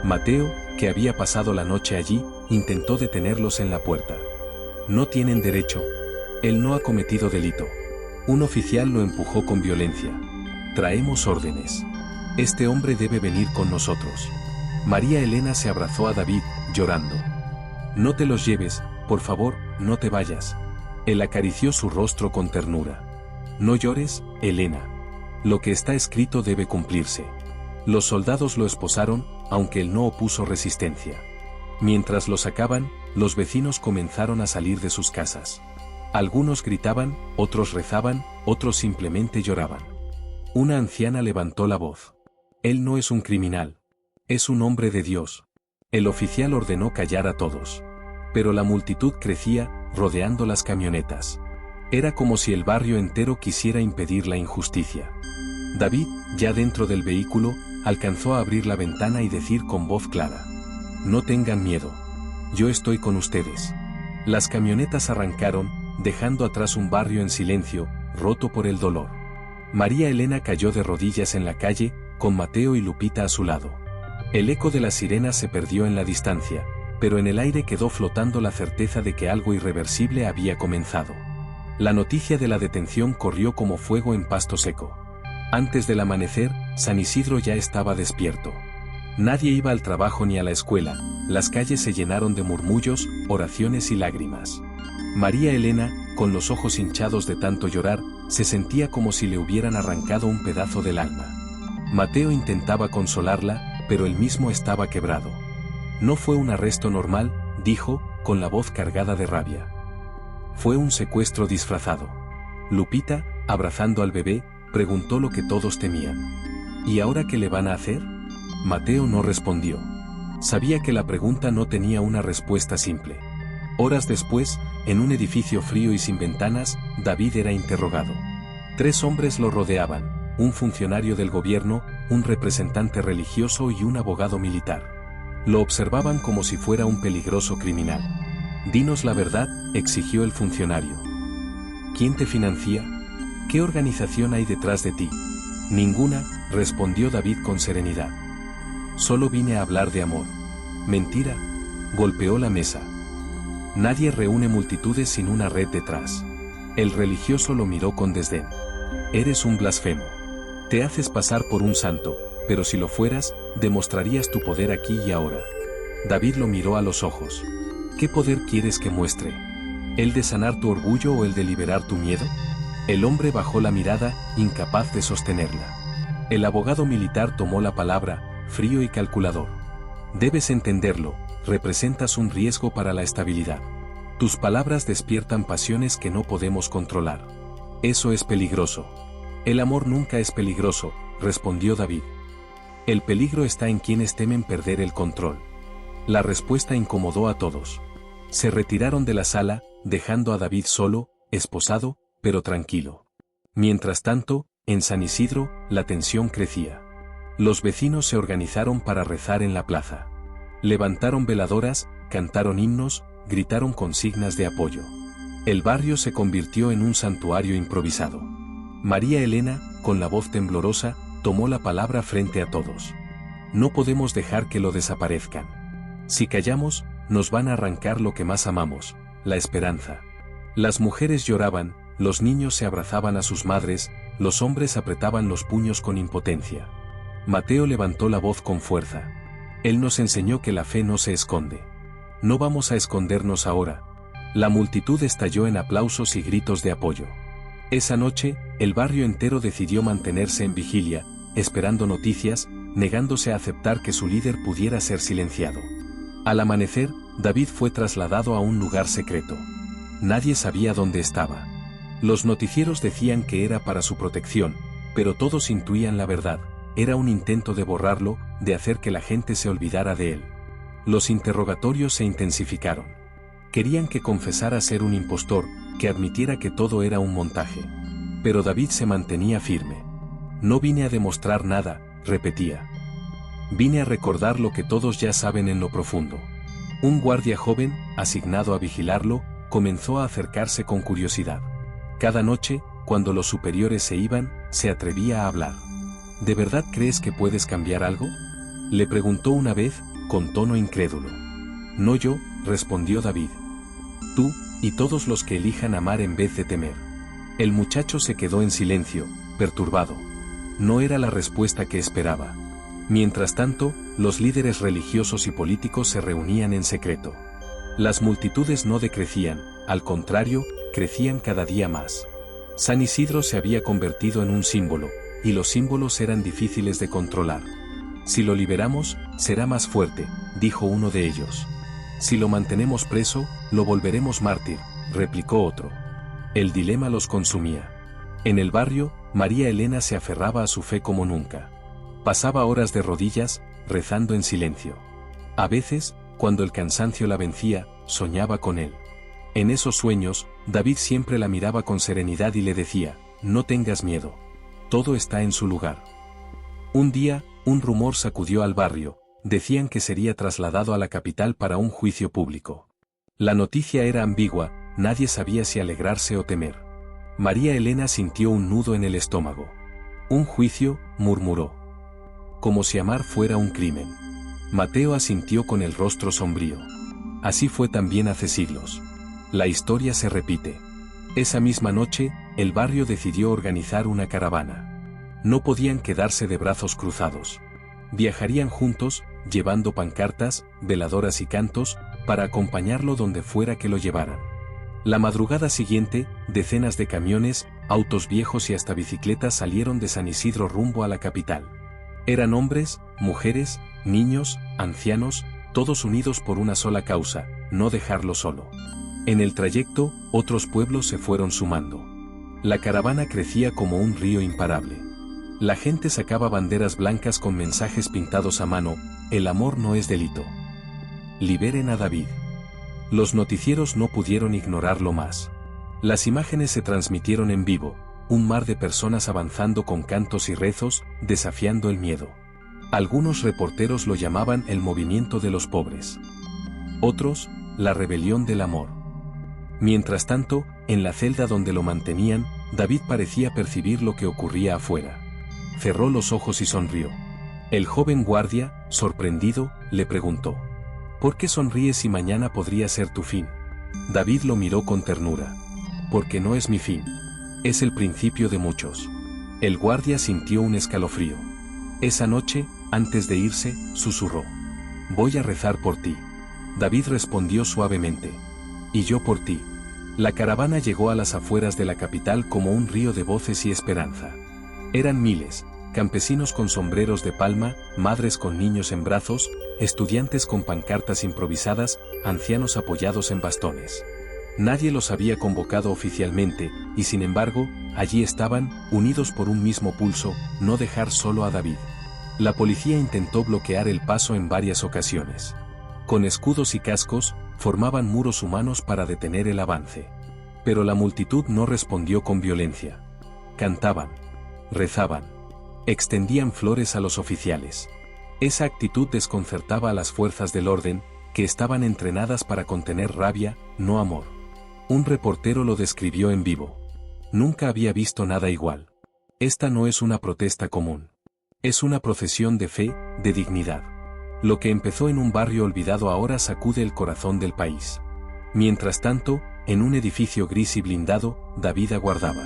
Mateo, que había pasado la noche allí, intentó detenerlos en la puerta. «No tienen derecho. Él no ha cometido delito». Un oficial lo empujó con violencia. «Traemos órdenes. Este hombre debe venir con nosotros». María Elena se abrazó a David, llorando. «No te los lleves, por favor, no te vayas». Él acarició su rostro con ternura. «No llores, Elena. Lo que está escrito debe cumplirse». Los soldados lo esposaron, aunque él no opuso resistencia. Mientras lo sacaban, los vecinos comenzaron a salir de sus casas. Algunos gritaban, otros rezaban, otros simplemente lloraban. Una anciana levantó la voz. «Él no es un criminal. Es un hombre de Dios». El oficial ordenó callar a todos. Pero la multitud crecía, rodeando las camionetas. Era como si el barrio entero quisiera impedir la injusticia. David, ya dentro del vehículo, alcanzó a abrir la ventana y decir con voz clara: «No tengan miedo. Yo estoy con ustedes». Las camionetas arrancaron, dejando atrás un barrio en silencio, roto por el dolor. María Elena cayó de rodillas en la calle, con Mateo y Lupita a su lado. El eco de las sirenas se perdió en la distancia, pero en el aire quedó flotando la certeza de que algo irreversible había comenzado. La noticia de la detención corrió como fuego en pasto seco. Antes del amanecer, San Isidro ya estaba despierto. Nadie iba al trabajo ni a la escuela, las calles se llenaron de murmullos, oraciones y lágrimas. María Elena, con los ojos hinchados de tanto llorar, se sentía como si le hubieran arrancado un pedazo del alma. Mateo intentaba consolarla, pero él mismo estaba quebrado. «No fue un arresto normal», dijo, con la voz cargada de rabia. «Fue un secuestro disfrazado». Lupita, abrazando al bebé, preguntó lo que todos temían. «¿Y ahora qué le van a hacer?». Mateo no respondió. Sabía que la pregunta no tenía una respuesta simple. Horas después, en un edificio frío y sin ventanas, David era interrogado. 3 hombres lo rodeaban, un funcionario del gobierno, un representante religioso y un abogado militar. Lo observaban como si fuera un peligroso criminal. «Dinos la verdad», exigió el funcionario. «¿Quién te financia? ¿Qué organización hay detrás de ti?». «Ninguna», respondió David con serenidad. «Solo vine a hablar de amor». «Mentira», golpeó la mesa. «Nadie reúne multitudes sin una red detrás». El religioso lo miró con desdén. «Eres un blasfemo. Te haces pasar por un santo, pero si lo fueras, demostrarías tu poder aquí y ahora». David lo miró a los ojos. «¿Qué poder quieres que muestre? ¿El de sanar tu orgullo o el de liberar tu miedo?». El hombre bajó la mirada, incapaz de sostenerla. El abogado militar tomó la palabra, frío y calculador. «Debes entenderlo, representas un riesgo para la estabilidad. Tus palabras despiertan pasiones que no podemos controlar. Eso es peligroso». «El amor nunca es peligroso», respondió David. «El peligro está en quienes temen perder el control». La respuesta incomodó a todos. Se retiraron de la sala, dejando a David solo, esposado, pero tranquilo. Mientras tanto, en San Isidro, la tensión crecía. Los vecinos se organizaron para rezar en la plaza. Levantaron veladoras, cantaron himnos, gritaron consignas de apoyo. El barrio se convirtió en un santuario improvisado. María Elena, con la voz temblorosa, tomó la palabra frente a todos. No podemos dejar que lo desaparezcan. Si callamos, nos van a arrancar lo que más amamos, la esperanza. Las mujeres lloraban, los niños se abrazaban a sus madres, los hombres apretaban los puños con impotencia. Mateo levantó la voz con fuerza. Él nos enseñó que la fe no se esconde. No vamos a escondernos ahora. La multitud estalló en aplausos y gritos de apoyo. Esa noche, el barrio entero decidió mantenerse en vigilia, esperando noticias, negándose a aceptar que su líder pudiera ser silenciado. Al amanecer, David fue trasladado a un lugar secreto. Nadie sabía dónde estaba. Los noticieros decían que era para su protección, pero todos intuían la verdad. Era un intento de borrarlo, de hacer que la gente se olvidara de él. Los interrogatorios se intensificaron. Querían que confesara ser un impostor, que admitiera que todo era un montaje. Pero David se mantenía firme. No vine a demostrar nada, repetía. Vine a recordar lo que todos ya saben en lo profundo. Un guardia joven, asignado a vigilarlo, comenzó a acercarse con curiosidad. Cada noche, cuando los superiores se iban, se atrevía a hablar. ¿De verdad crees que puedes cambiar algo?, le preguntó una vez, con tono incrédulo. No yo, respondió David. Tú, y todos los que elijan amar en vez de temer. El muchacho se quedó en silencio, perturbado. No era la respuesta que esperaba. Mientras tanto, los líderes religiosos y políticos se reunían en secreto. Las multitudes no decrecían, al contrario, crecían cada día más. San Isidro se había convertido en un símbolo, y los símbolos eran difíciles de controlar. Si lo liberamos, será más fuerte, dijo uno de ellos. Si lo mantenemos preso, lo volveremos mártir, replicó otro. El dilema los consumía. En el barrio, María Elena se aferraba a su fe como nunca. Pasaba horas de rodillas, rezando en silencio. A veces, cuando el cansancio la vencía, soñaba con él. En esos sueños, David siempre la miraba con serenidad y le decía, no tengas miedo. Todo está en su lugar. Un día, un rumor sacudió al barrio, decían que sería trasladado a la capital para un juicio público. La noticia era ambigua, nadie sabía si alegrarse o temer. María Elena sintió un nudo en el estómago. Un juicio, murmuró. Como si amar fuera un crimen. Mateo asintió con el rostro sombrío. Así fue también hace siglos. La historia se repite. Esa misma noche, el barrio decidió organizar una caravana. No podían quedarse de brazos cruzados. Viajarían juntos, llevando pancartas, veladoras y cantos, para acompañarlo donde fuera que lo llevaran. La madrugada siguiente, decenas de camiones, autos viejos y hasta bicicletas salieron de San Isidro rumbo a la capital. Eran hombres, mujeres, niños, ancianos, todos unidos por una sola causa, no dejarlo solo. En el trayecto, otros pueblos se fueron sumando. La caravana crecía como un río imparable. La gente sacaba banderas blancas con mensajes pintados a mano, el amor no es delito. Liberen a David. Los noticieros no pudieron ignorarlo más. Las imágenes se transmitieron en vivo, un mar de personas avanzando con cantos y rezos, desafiando el miedo. Algunos reporteros lo llamaban el movimiento de los pobres. Otros, la rebelión del amor. Mientras tanto, en la celda donde lo mantenían, David parecía percibir lo que ocurría afuera. Cerró los ojos y sonrió. El joven guardia, sorprendido, le preguntó: ¿por qué sonríes si mañana podría ser tu fin? David lo miró con ternura. Porque no es mi fin. Es el principio de muchos. El guardia sintió un escalofrío. Esa noche, antes de irse, susurró: voy a rezar por ti. David respondió suavemente: y yo por ti. La caravana llegó a las afueras de la capital como un río de voces y esperanza. Eran miles, campesinos con sombreros de palma, madres con niños en brazos, estudiantes con pancartas improvisadas, ancianos apoyados en bastones. Nadie los había convocado oficialmente, y sin embargo, allí estaban, unidos por un mismo pulso, no dejar solo a David. La policía intentó bloquear el paso en varias ocasiones. Con escudos y cascos, formaban muros humanos para detener el avance. Pero la multitud no respondió con violencia. Cantaban, rezaban, extendían flores a los oficiales. Esa actitud desconcertaba a las fuerzas del orden, que estaban entrenadas para contener rabia, no amor. Un reportero lo describió en vivo. Nunca había visto nada igual. Esta no es una protesta común. Es una procesión de fe, de dignidad. Lo que empezó en un barrio olvidado ahora sacude el corazón del país. Mientras tanto, en un edificio gris y blindado, David aguardaba.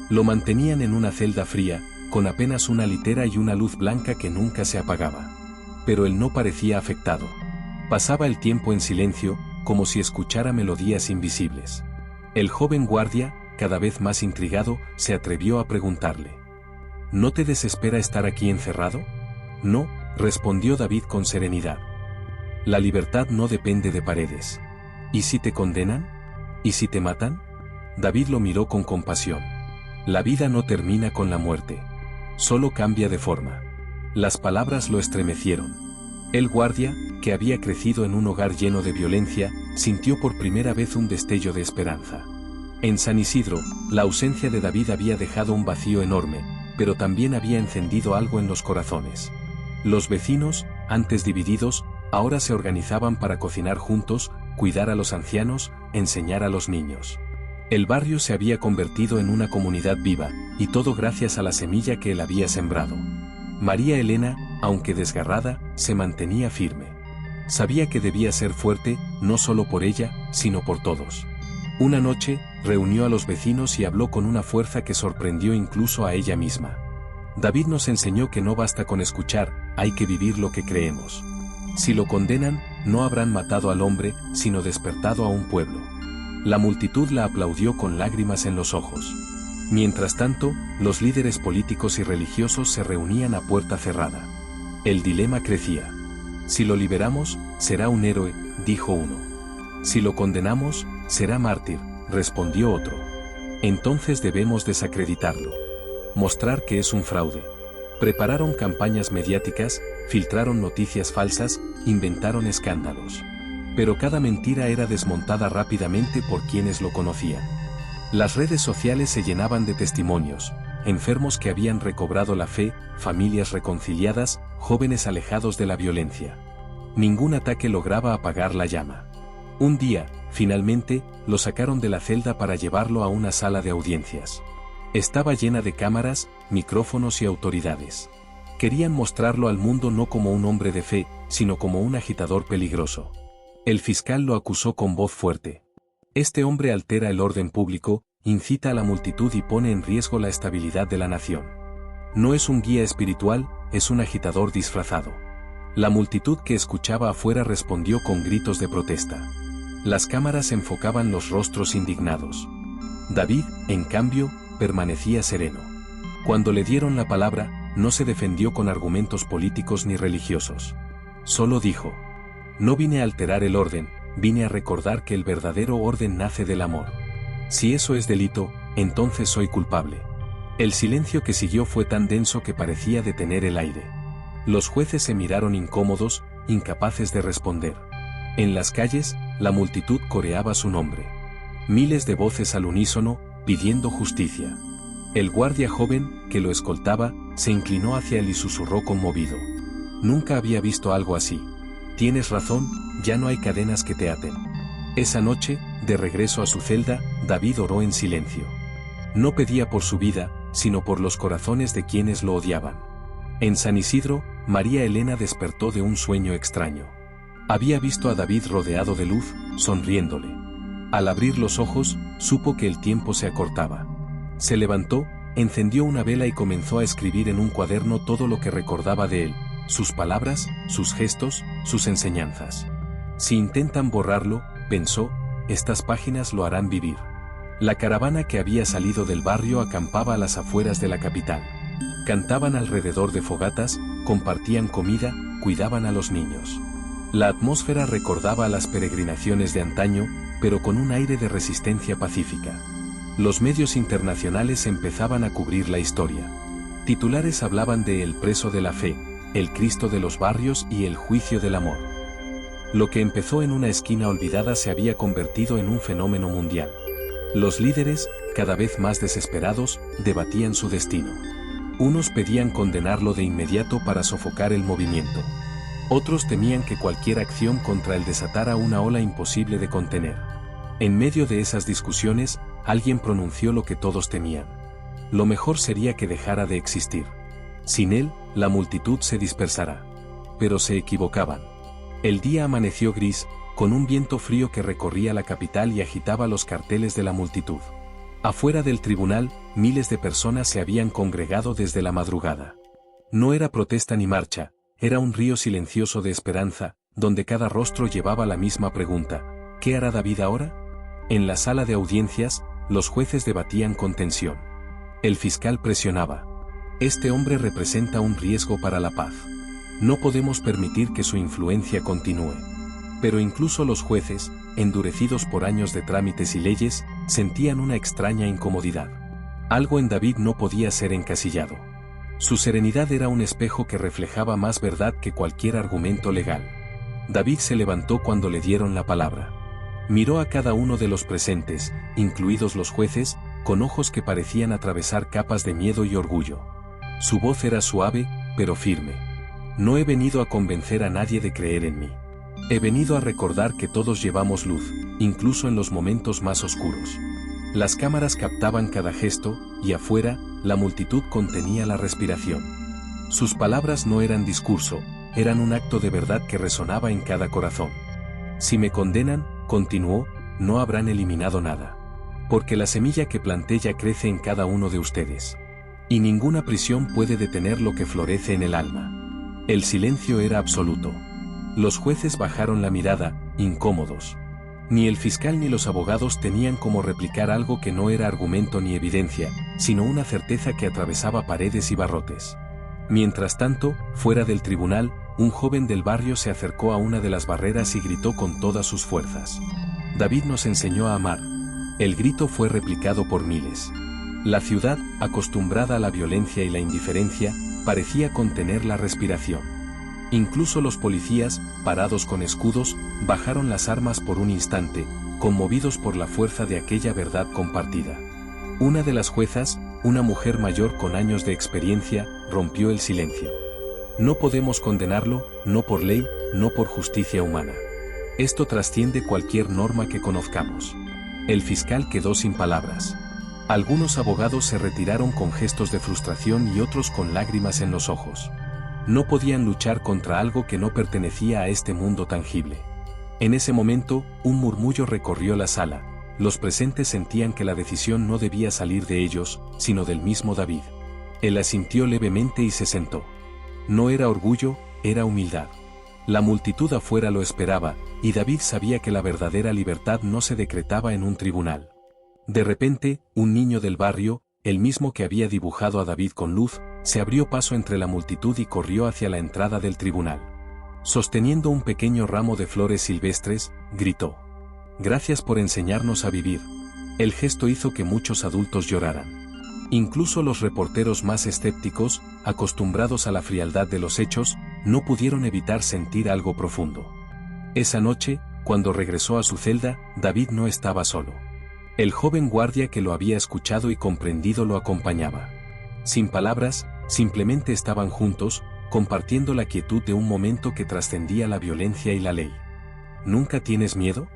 Lo mantenían en una celda fría, con apenas una litera y una luz blanca que nunca se apagaba. Pero él no parecía afectado. Pasaba el tiempo en silencio, como si escuchara melodías invisibles. El joven guardia, cada vez más intrigado, se atrevió a preguntarle: ¿No te desespera estar aquí encerrado? No, respondió David con serenidad. La libertad no depende de paredes. ¿Y si te condenan? ¿Y si te matan? David lo miró con compasión. La vida no termina con la muerte. Solo cambia de forma. Las palabras lo estremecieron. El guardia, que había crecido en un hogar lleno de violencia, sintió por primera vez un destello de esperanza. En San Isidro, la ausencia de David había dejado un vacío enorme, pero también había encendido algo en los corazones. Los vecinos, antes divididos, ahora se organizaban para cocinar juntos, cuidar a los ancianos, enseñar a los niños. El barrio se había convertido en una comunidad viva, y todo gracias a la semilla que él había sembrado. María Elena, aunque desgarrada, se mantenía firme. Sabía que debía ser fuerte, no solo por ella, sino por todos. Una noche, reunió a los vecinos y habló con una fuerza que sorprendió incluso a ella misma. David nos enseñó que no basta con escuchar, hay que vivir lo que creemos. Si lo condenan, no habrán matado al hombre, sino despertado a un pueblo. La multitud la aplaudió con lágrimas en los ojos. Mientras tanto, los líderes políticos y religiosos se reunían a puerta cerrada. El dilema crecía. Si lo liberamos, será un héroe, dijo uno. Si lo condenamos, será mártir, respondió otro. Entonces debemos desacreditarlo. Mostrar que es un fraude. Prepararon campañas mediáticas, filtraron noticias falsas, inventaron escándalos. Pero cada mentira era desmontada rápidamente por quienes lo conocían. Las redes sociales se llenaban de testimonios, enfermos que habían recobrado la fe, familias reconciliadas, jóvenes alejados de la violencia. Ningún ataque lograba apagar la llama. Un día, finalmente, lo sacaron de la celda para llevarlo a una sala de audiencias. Estaba llena de cámaras, micrófonos y autoridades. Querían mostrarlo al mundo no como un hombre de fe, sino como un agitador peligroso. El fiscal lo acusó con voz fuerte. Este hombre altera el orden público, incita a la multitud y pone en riesgo la estabilidad de la nación. No es un guía espiritual, es un agitador disfrazado. La multitud que escuchaba afuera respondió con gritos de protesta. Las cámaras enfocaban los rostros indignados. David, en cambio, permanecía sereno. Cuando le dieron la palabra, no se defendió con argumentos políticos ni religiosos. Solo dijo: no vine a alterar el orden, vine a recordar que el verdadero orden nace del amor. Si eso es delito, entonces soy culpable. El silencio que siguió fue tan denso que parecía detener el aire. Los jueces se miraron incómodos, incapaces de responder. En las calles, la multitud coreaba su nombre. Miles de voces al unísono, pidiendo justicia. El guardia joven, que lo escoltaba, se inclinó hacia él y susurró conmovido: nunca había visto algo así. Tienes razón, ya no hay cadenas que te aten. Esa noche, de regreso a su celda, David oró en silencio. No pedía por su vida, sino por los corazones de quienes lo odiaban. En San Isidro, María Elena despertó de un sueño extraño. Había visto a David rodeado de luz, sonriéndole. Al abrir los ojos, supo que el tiempo se acortaba. Se levantó, encendió una vela y comenzó a escribir en un cuaderno todo lo que recordaba de él, sus palabras, sus gestos, sus enseñanzas. Si intentan borrarlo, pensó, estas páginas lo harán vivir. La caravana que había salido del barrio acampaba a las afueras de la capital. Cantaban alrededor de fogatas, compartían comida, cuidaban a los niños. La atmósfera recordaba a las peregrinaciones de antaño, pero con un aire de resistencia pacífica. Los medios internacionales empezaban a cubrir la historia. Titulares hablaban de El preso de la fe, el Cristo de los barrios y el juicio del amor. Lo que empezó en una esquina olvidada se había convertido en un fenómeno mundial. Los líderes, cada vez más desesperados, debatían su destino. Unos pedían condenarlo de inmediato para sofocar el movimiento. Otros temían que cualquier acción contra él desatara una ola imposible de contener. En medio de esas discusiones, alguien pronunció lo que todos temían. Lo mejor sería que dejara de existir. Sin él, la multitud se dispersará. Pero se equivocaban. El día amaneció gris, con un viento frío que recorría la capital y agitaba los carteles de la multitud. Afuera del tribunal, miles de personas se habían congregado desde la madrugada. No era protesta ni marcha, era un río silencioso de esperanza, donde cada rostro llevaba la misma pregunta: ¿qué hará David ahora? En la sala de audiencias, los jueces debatían con tensión. El fiscal presionaba. Este hombre representa un riesgo para la paz. No podemos permitir que su influencia continúe. Pero incluso los jueces, endurecidos por años de trámites y leyes, sentían una extraña incomodidad. Algo en David no podía ser encasillado. Su serenidad era un espejo que reflejaba más verdad que cualquier argumento legal. David se levantó cuando le dieron la palabra. Miró a cada uno de los presentes, incluidos los jueces, con ojos que parecían atravesar capas de miedo y orgullo. Su voz era suave, pero firme. No he venido a convencer a nadie de creer en mí. He venido a recordar que todos llevamos luz, incluso en los momentos más oscuros. Las cámaras captaban cada gesto, y afuera, la multitud contenía la respiración. Sus palabras no eran discurso, eran un acto de verdad que resonaba en cada corazón. Si me condenan, continuó, no habrán eliminado nada. Porque la semilla que planté ya crece en cada uno de ustedes. Y ninguna prisión puede detener lo que florece en el alma. El silencio era absoluto. Los jueces bajaron la mirada, incómodos. Ni el fiscal ni los abogados tenían cómo replicar algo que no era argumento ni evidencia, sino una certeza que atravesaba paredes y barrotes. Mientras tanto, fuera del tribunal, un joven del barrio se acercó a una de las barreras y gritó con todas sus fuerzas: David nos enseñó a amar. El grito fue replicado por miles. La ciudad, acostumbrada a la violencia y la indiferencia, parecía contener la respiración. Incluso los policías, parados con escudos, bajaron las armas por un instante, conmovidos por la fuerza de aquella verdad compartida. Una de las juezas, una mujer mayor con años de experiencia, rompió el silencio. No podemos condenarlo, no por ley, no por justicia humana. Esto trasciende cualquier norma que conozcamos. El fiscal quedó sin palabras. Algunos abogados se retiraron con gestos de frustración y otros con lágrimas en los ojos. No podían luchar contra algo que no pertenecía a este mundo tangible. En ese momento, un murmullo recorrió la sala. Los presentes sentían que la decisión no debía salir de ellos, sino del mismo David. Él asintió levemente y se sentó. No era orgullo, era humildad. La multitud afuera lo esperaba, y David sabía que la verdadera libertad no se decretaba en un tribunal. De repente, un niño del barrio, el mismo que había dibujado a David con luz, se abrió paso entre la multitud y corrió hacia la entrada del tribunal. Sosteniendo un pequeño ramo de flores silvestres, gritó: «Gracias por enseñarnos a vivir». El gesto hizo que muchos adultos lloraran. Incluso los reporteros más escépticos, acostumbrados a la frialdad de los hechos, no pudieron evitar sentir algo profundo. Esa noche, cuando regresó a su celda, David no estaba solo. El joven guardia que lo había escuchado y comprendido lo acompañaba. Sin palabras, simplemente estaban juntos, compartiendo la quietud de un momento que trascendía la violencia y la ley. ¿Nunca tienes miedo?,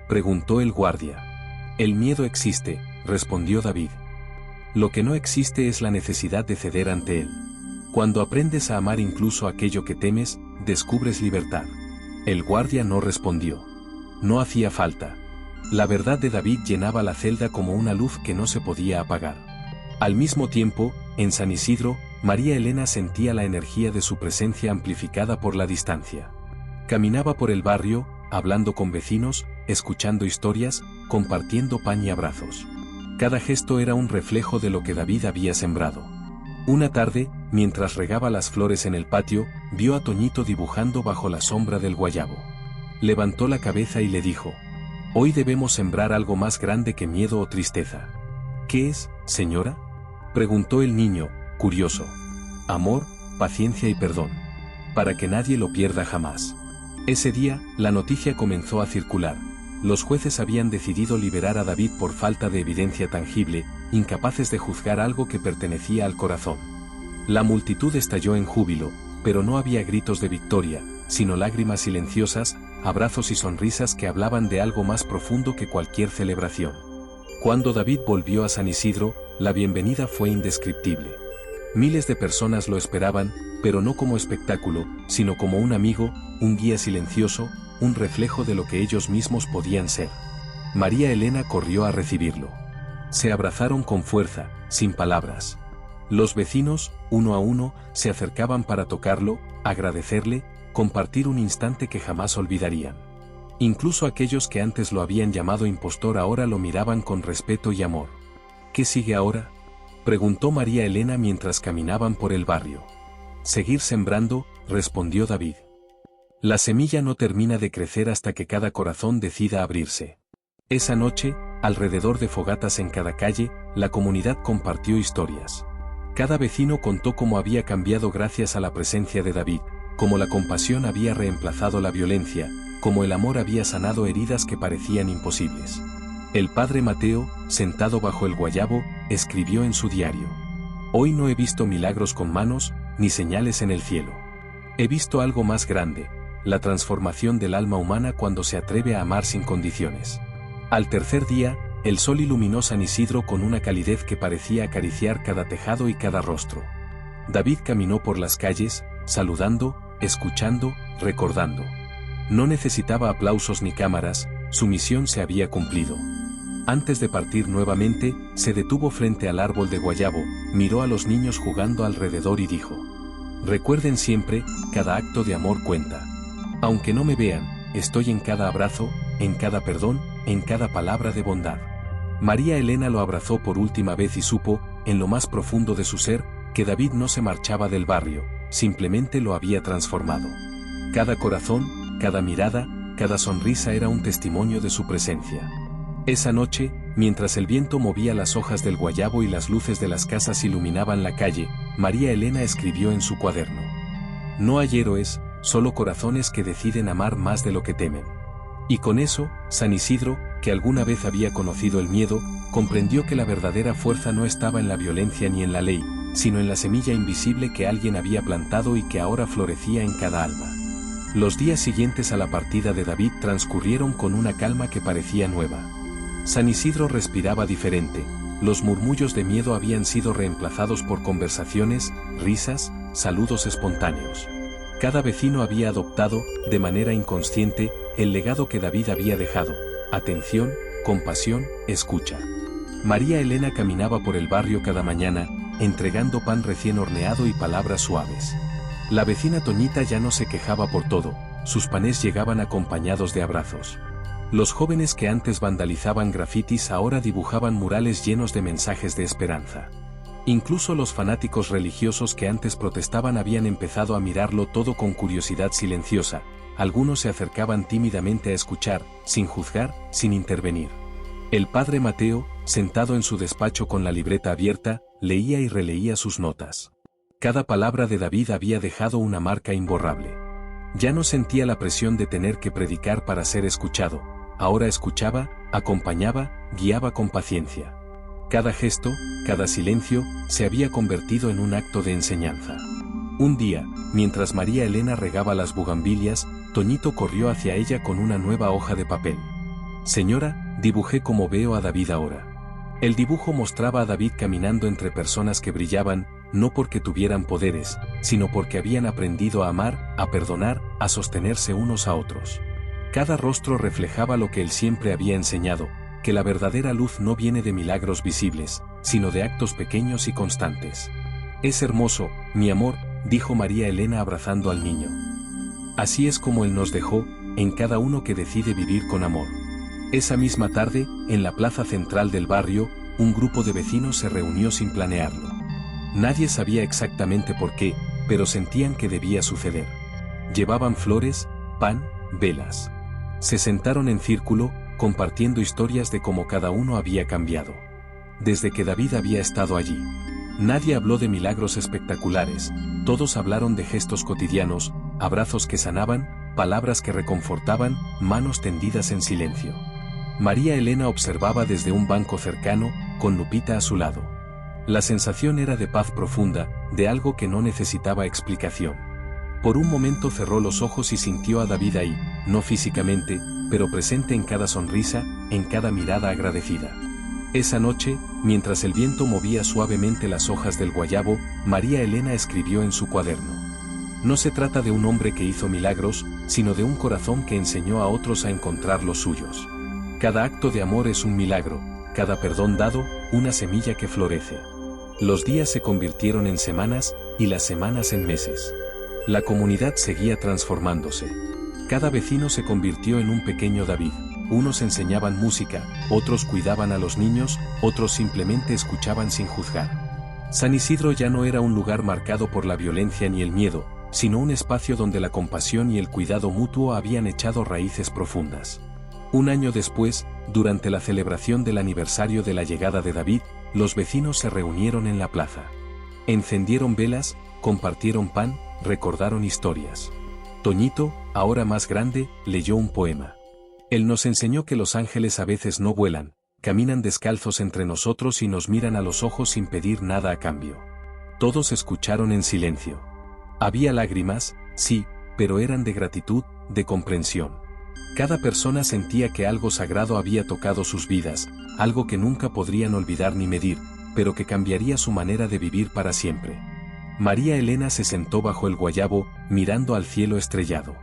preguntó el guardia. El miedo existe, respondió David. Lo que no existe es la necesidad de ceder ante él. Cuando aprendes a amar incluso aquello que temes, descubres libertad. El guardia no respondió. No hacía falta. La verdad de David llenaba la celda como una luz que no se podía apagar. Al mismo tiempo, en San Isidro, María Elena sentía la energía de su presencia amplificada por la distancia. Caminaba por el barrio, hablando con vecinos, escuchando historias, compartiendo pan y abrazos. Cada gesto era un reflejo de lo que David había sembrado. Una tarde, mientras regaba las flores en el patio, vio a Toñito dibujando bajo la sombra del guayabo. Levantó la cabeza y le dijo: «Hoy debemos sembrar algo más grande que miedo o tristeza». «¿Qué es, señora?», preguntó el niño, curioso. «Amor, paciencia y perdón. Para que nadie lo pierda jamás». Ese día, la noticia comenzó a circular. Los jueces habían decidido liberar a David por falta de evidencia tangible, incapaces de juzgar algo que pertenecía al corazón. La multitud estalló en júbilo, pero no había gritos de victoria, sino lágrimas silenciosas, abrazos y sonrisas que hablaban de algo más profundo que cualquier celebración. Cuando David volvió a San Isidro, la bienvenida fue indescriptible. Miles de personas lo esperaban, pero no como espectáculo, sino como un amigo, un guía silencioso, un reflejo de lo que ellos mismos podían ser. María Elena corrió a recibirlo. Se abrazaron con fuerza, sin palabras. Los vecinos, uno a uno, se acercaban para tocarlo, agradecerle, compartir un instante que jamás olvidarían. Incluso aquellos que antes lo habían llamado impostor ahora lo miraban con respeto y amor. ¿Qué sigue ahora?, preguntó María Elena mientras caminaban por el barrio. Seguir sembrando, respondió David. La semilla no termina de crecer hasta que cada corazón decida abrirse. Esa noche, alrededor de fogatas en cada calle, la comunidad compartió historias. Cada vecino contó cómo había cambiado gracias a la presencia de David, cómo la compasión había reemplazado la violencia, cómo el amor había sanado heridas que parecían imposibles. El padre Mateo, sentado bajo el guayabo, escribió en su diario: «Hoy no he visto milagros con manos, ni señales en el cielo. He visto algo más grande, la transformación del alma humana cuando se atreve a amar sin condiciones». Al tercer día, el sol iluminó San Isidro con una calidez que parecía acariciar cada tejado y cada rostro. David caminó por las calles, saludando, escuchando, recordando. No necesitaba aplausos ni cámaras, su misión se había cumplido. Antes de partir nuevamente, se detuvo frente al árbol de guayabo, miró a los niños jugando alrededor y dijo: «Recuerden siempre, cada acto de amor cuenta. Aunque no me vean, estoy en cada abrazo, en cada perdón, en cada palabra de bondad». María Elena lo abrazó por última vez y supo, en lo más profundo de su ser, que David no se marchaba del barrio, simplemente lo había transformado. Cada corazón, cada mirada, cada sonrisa era un testimonio de su presencia. Esa noche, mientras el viento movía las hojas del guayabo y las luces de las casas iluminaban la calle, María Elena escribió en su cuaderno: «No hay héroes, solo corazones que deciden amar más de lo que temen». Y con eso, San Isidro, que alguna vez había conocido el miedo, comprendió que la verdadera fuerza no estaba en la violencia ni en la ley, sino en la semilla invisible que alguien había plantado y que ahora florecía en cada alma. Los días siguientes a la partida de David transcurrieron con una calma que parecía nueva. San Isidro respiraba diferente, los murmullos de miedo habían sido reemplazados por conversaciones, risas, saludos espontáneos. Cada vecino había adoptado, de manera inconsciente, el legado que David había dejado: atención, compasión, escucha. María Elena caminaba por el barrio cada mañana, entregando pan recién horneado y palabras suaves. La vecina Toñita ya no se quejaba por todo, sus panes llegaban acompañados de abrazos. Los jóvenes que antes vandalizaban grafitis ahora dibujaban murales llenos de mensajes de esperanza. Incluso los fanáticos religiosos que antes protestaban habían empezado a mirarlo todo con curiosidad silenciosa, algunos se acercaban tímidamente a escuchar, sin juzgar, sin intervenir. El padre Mateo, sentado en su despacho con la libreta abierta, leía y releía sus notas. Cada palabra de David había dejado una marca imborrable. Ya no sentía la presión de tener que predicar para ser escuchado, ahora escuchaba, acompañaba, guiaba con paciencia. Cada gesto, cada silencio, se había convertido en un acto de enseñanza. Un día, mientras María Elena regaba las bugambilias, Toñito corrió hacia ella con una nueva hoja de papel. «Señora, dibujé como veo a David ahora». El dibujo mostraba a David caminando entre personas que brillaban, no porque tuvieran poderes, sino porque habían aprendido a amar, a perdonar, a sostenerse unos a otros. Cada rostro reflejaba lo que él siempre había enseñado, que la verdadera luz no viene de milagros visibles, sino de actos pequeños y constantes. «Es hermoso, mi amor», dijo María Elena abrazando al niño. «Así es como él nos dejó, en cada uno que decide vivir con amor». Esa misma tarde, en la plaza central del barrio, un grupo de vecinos se reunió sin planearlo. Nadie sabía exactamente por qué, pero sentían que debía suceder. Llevaban flores, pan, velas. Se sentaron en círculo, compartiendo historias de cómo cada uno había cambiado. Desde que David había estado allí. Nadie habló de milagros espectaculares, todos hablaron de gestos cotidianos, abrazos que sanaban, palabras que reconfortaban, manos tendidas en silencio. María Elena observaba desde un banco cercano, con Lupita a su lado. La sensación era de paz profunda, de algo que no necesitaba explicación. Por un momento cerró los ojos y sintió a David ahí, no físicamente, pero presente en cada sonrisa, en cada mirada agradecida. Esa noche, mientras el viento movía suavemente las hojas del guayabo, María Elena escribió en su cuaderno. No se trata de un hombre que hizo milagros, sino de un corazón que enseñó a otros a encontrar los suyos. Cada acto de amor es un milagro, cada perdón dado, una semilla que florece. Los días se convirtieron en semanas, y las semanas en meses. La comunidad seguía transformándose. Cada vecino se convirtió en un pequeño David. Unos enseñaban música, otros cuidaban a los niños, otros simplemente escuchaban sin juzgar. San Isidro ya no era un lugar marcado por la violencia ni el miedo, sino un espacio donde la compasión y el cuidado mutuo habían echado raíces profundas. Un año después, durante la celebración del aniversario de la llegada de David, los vecinos se reunieron en la plaza. Encendieron velas, compartieron pan, recordaron historias. Toñito, ahora más grande, leyó un poema. Él nos enseñó que los ángeles a veces no vuelan, caminan descalzos entre nosotros y nos miran a los ojos sin pedir nada a cambio. Todos escucharon en silencio. Había lágrimas, sí, pero eran de gratitud, de comprensión. Cada persona sentía que algo sagrado había tocado sus vidas, algo que nunca podrían olvidar ni medir, pero que cambiaría su manera de vivir para siempre. María Elena se sentó bajo el guayabo, mirando al cielo estrellado.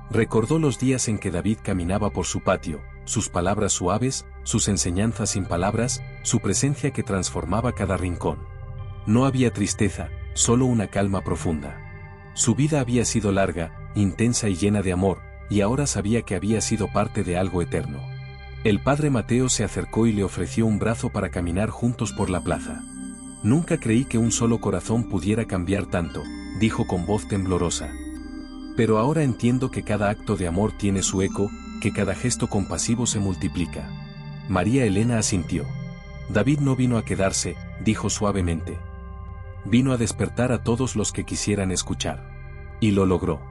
Recordó los días en que David caminaba por su patio, sus palabras suaves, sus enseñanzas sin palabras, su presencia que transformaba cada rincón. No había tristeza, solo una calma profunda. Su vida había sido larga, intensa y llena de amor, y ahora sabía que había sido parte de algo eterno. El padre Mateo se acercó y le ofreció un brazo para caminar juntos por la plaza. Nunca creí que un solo corazón pudiera cambiar tanto, dijo con voz temblorosa. Pero ahora entiendo que cada acto de amor tiene su eco, que cada gesto compasivo se multiplica. María Elena asintió. David no vino a quedarse, dijo suavemente. Vino a despertar a todos los que quisieran escuchar. Y lo logró.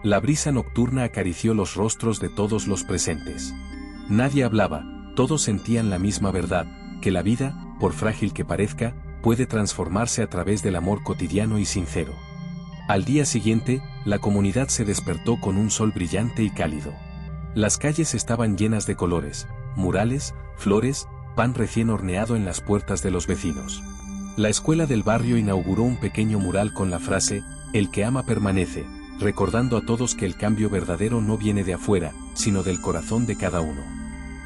La brisa nocturna acarició los rostros de todos los presentes. Nadie hablaba, todos sentían la misma verdad, que la vida, por frágil que parezca, puede transformarse a través del amor cotidiano y sincero. Al día siguiente, la comunidad se despertó con un sol brillante y cálido. Las calles estaban llenas de colores, murales, flores, pan recién horneado en las puertas de los vecinos. La escuela del barrio inauguró un pequeño mural con la frase, "El que ama permanece", recordando a todos que el cambio verdadero no viene de afuera, sino del corazón de cada uno.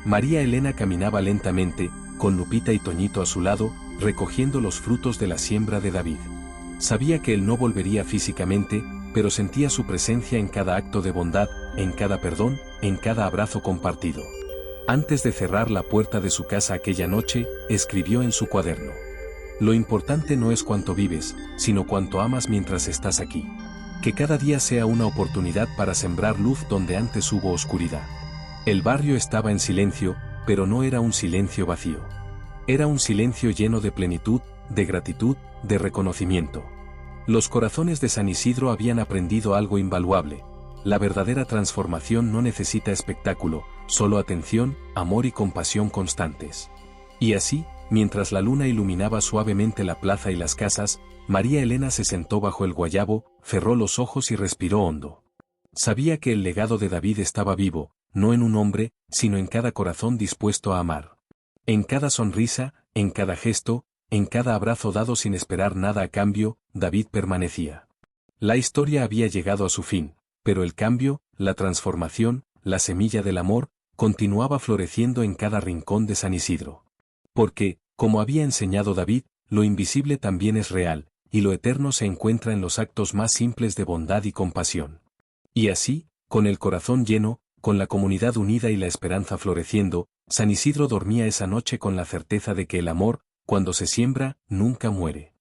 María Elena caminaba lentamente, con Lupita y Toñito a su lado, recogiendo los frutos de la siembra de David. Sabía que él no volvería físicamente, pero sentía su presencia en cada acto de bondad, en cada perdón, en cada abrazo compartido. Antes de cerrar la puerta de su casa aquella noche, escribió en su cuaderno: "Lo importante no es cuánto vives, sino cuánto amas mientras estás aquí. Que cada día sea una oportunidad para sembrar luz donde antes hubo oscuridad". El barrio estaba en silencio, pero no era un silencio vacío. Era un silencio lleno de plenitud, de gratitud, de reconocimiento. Los corazones de San Isidro habían aprendido algo invaluable. La verdadera transformación no necesita espectáculo, solo atención, amor y compasión constantes. Y así, mientras la luna iluminaba suavemente la plaza y las casas, María Elena se sentó bajo el guayabo, cerró los ojos y respiró hondo. Sabía que el legado de David estaba vivo, no en un hombre, sino en cada corazón dispuesto a amar. En cada sonrisa, en cada gesto, en cada abrazo dado sin esperar nada a cambio, David permanecía. La historia había llegado a su fin, pero el cambio, la transformación, la semilla del amor, continuaba floreciendo en cada rincón de San Isidro. Porque, como había enseñado David, lo invisible también es real, y lo eterno se encuentra en los actos más simples de bondad y compasión. Y así, con el corazón lleno, con la comunidad unida y la esperanza floreciendo, San Isidro dormía esa noche con la certeza de que el amor, cuando se siembra, nunca muere.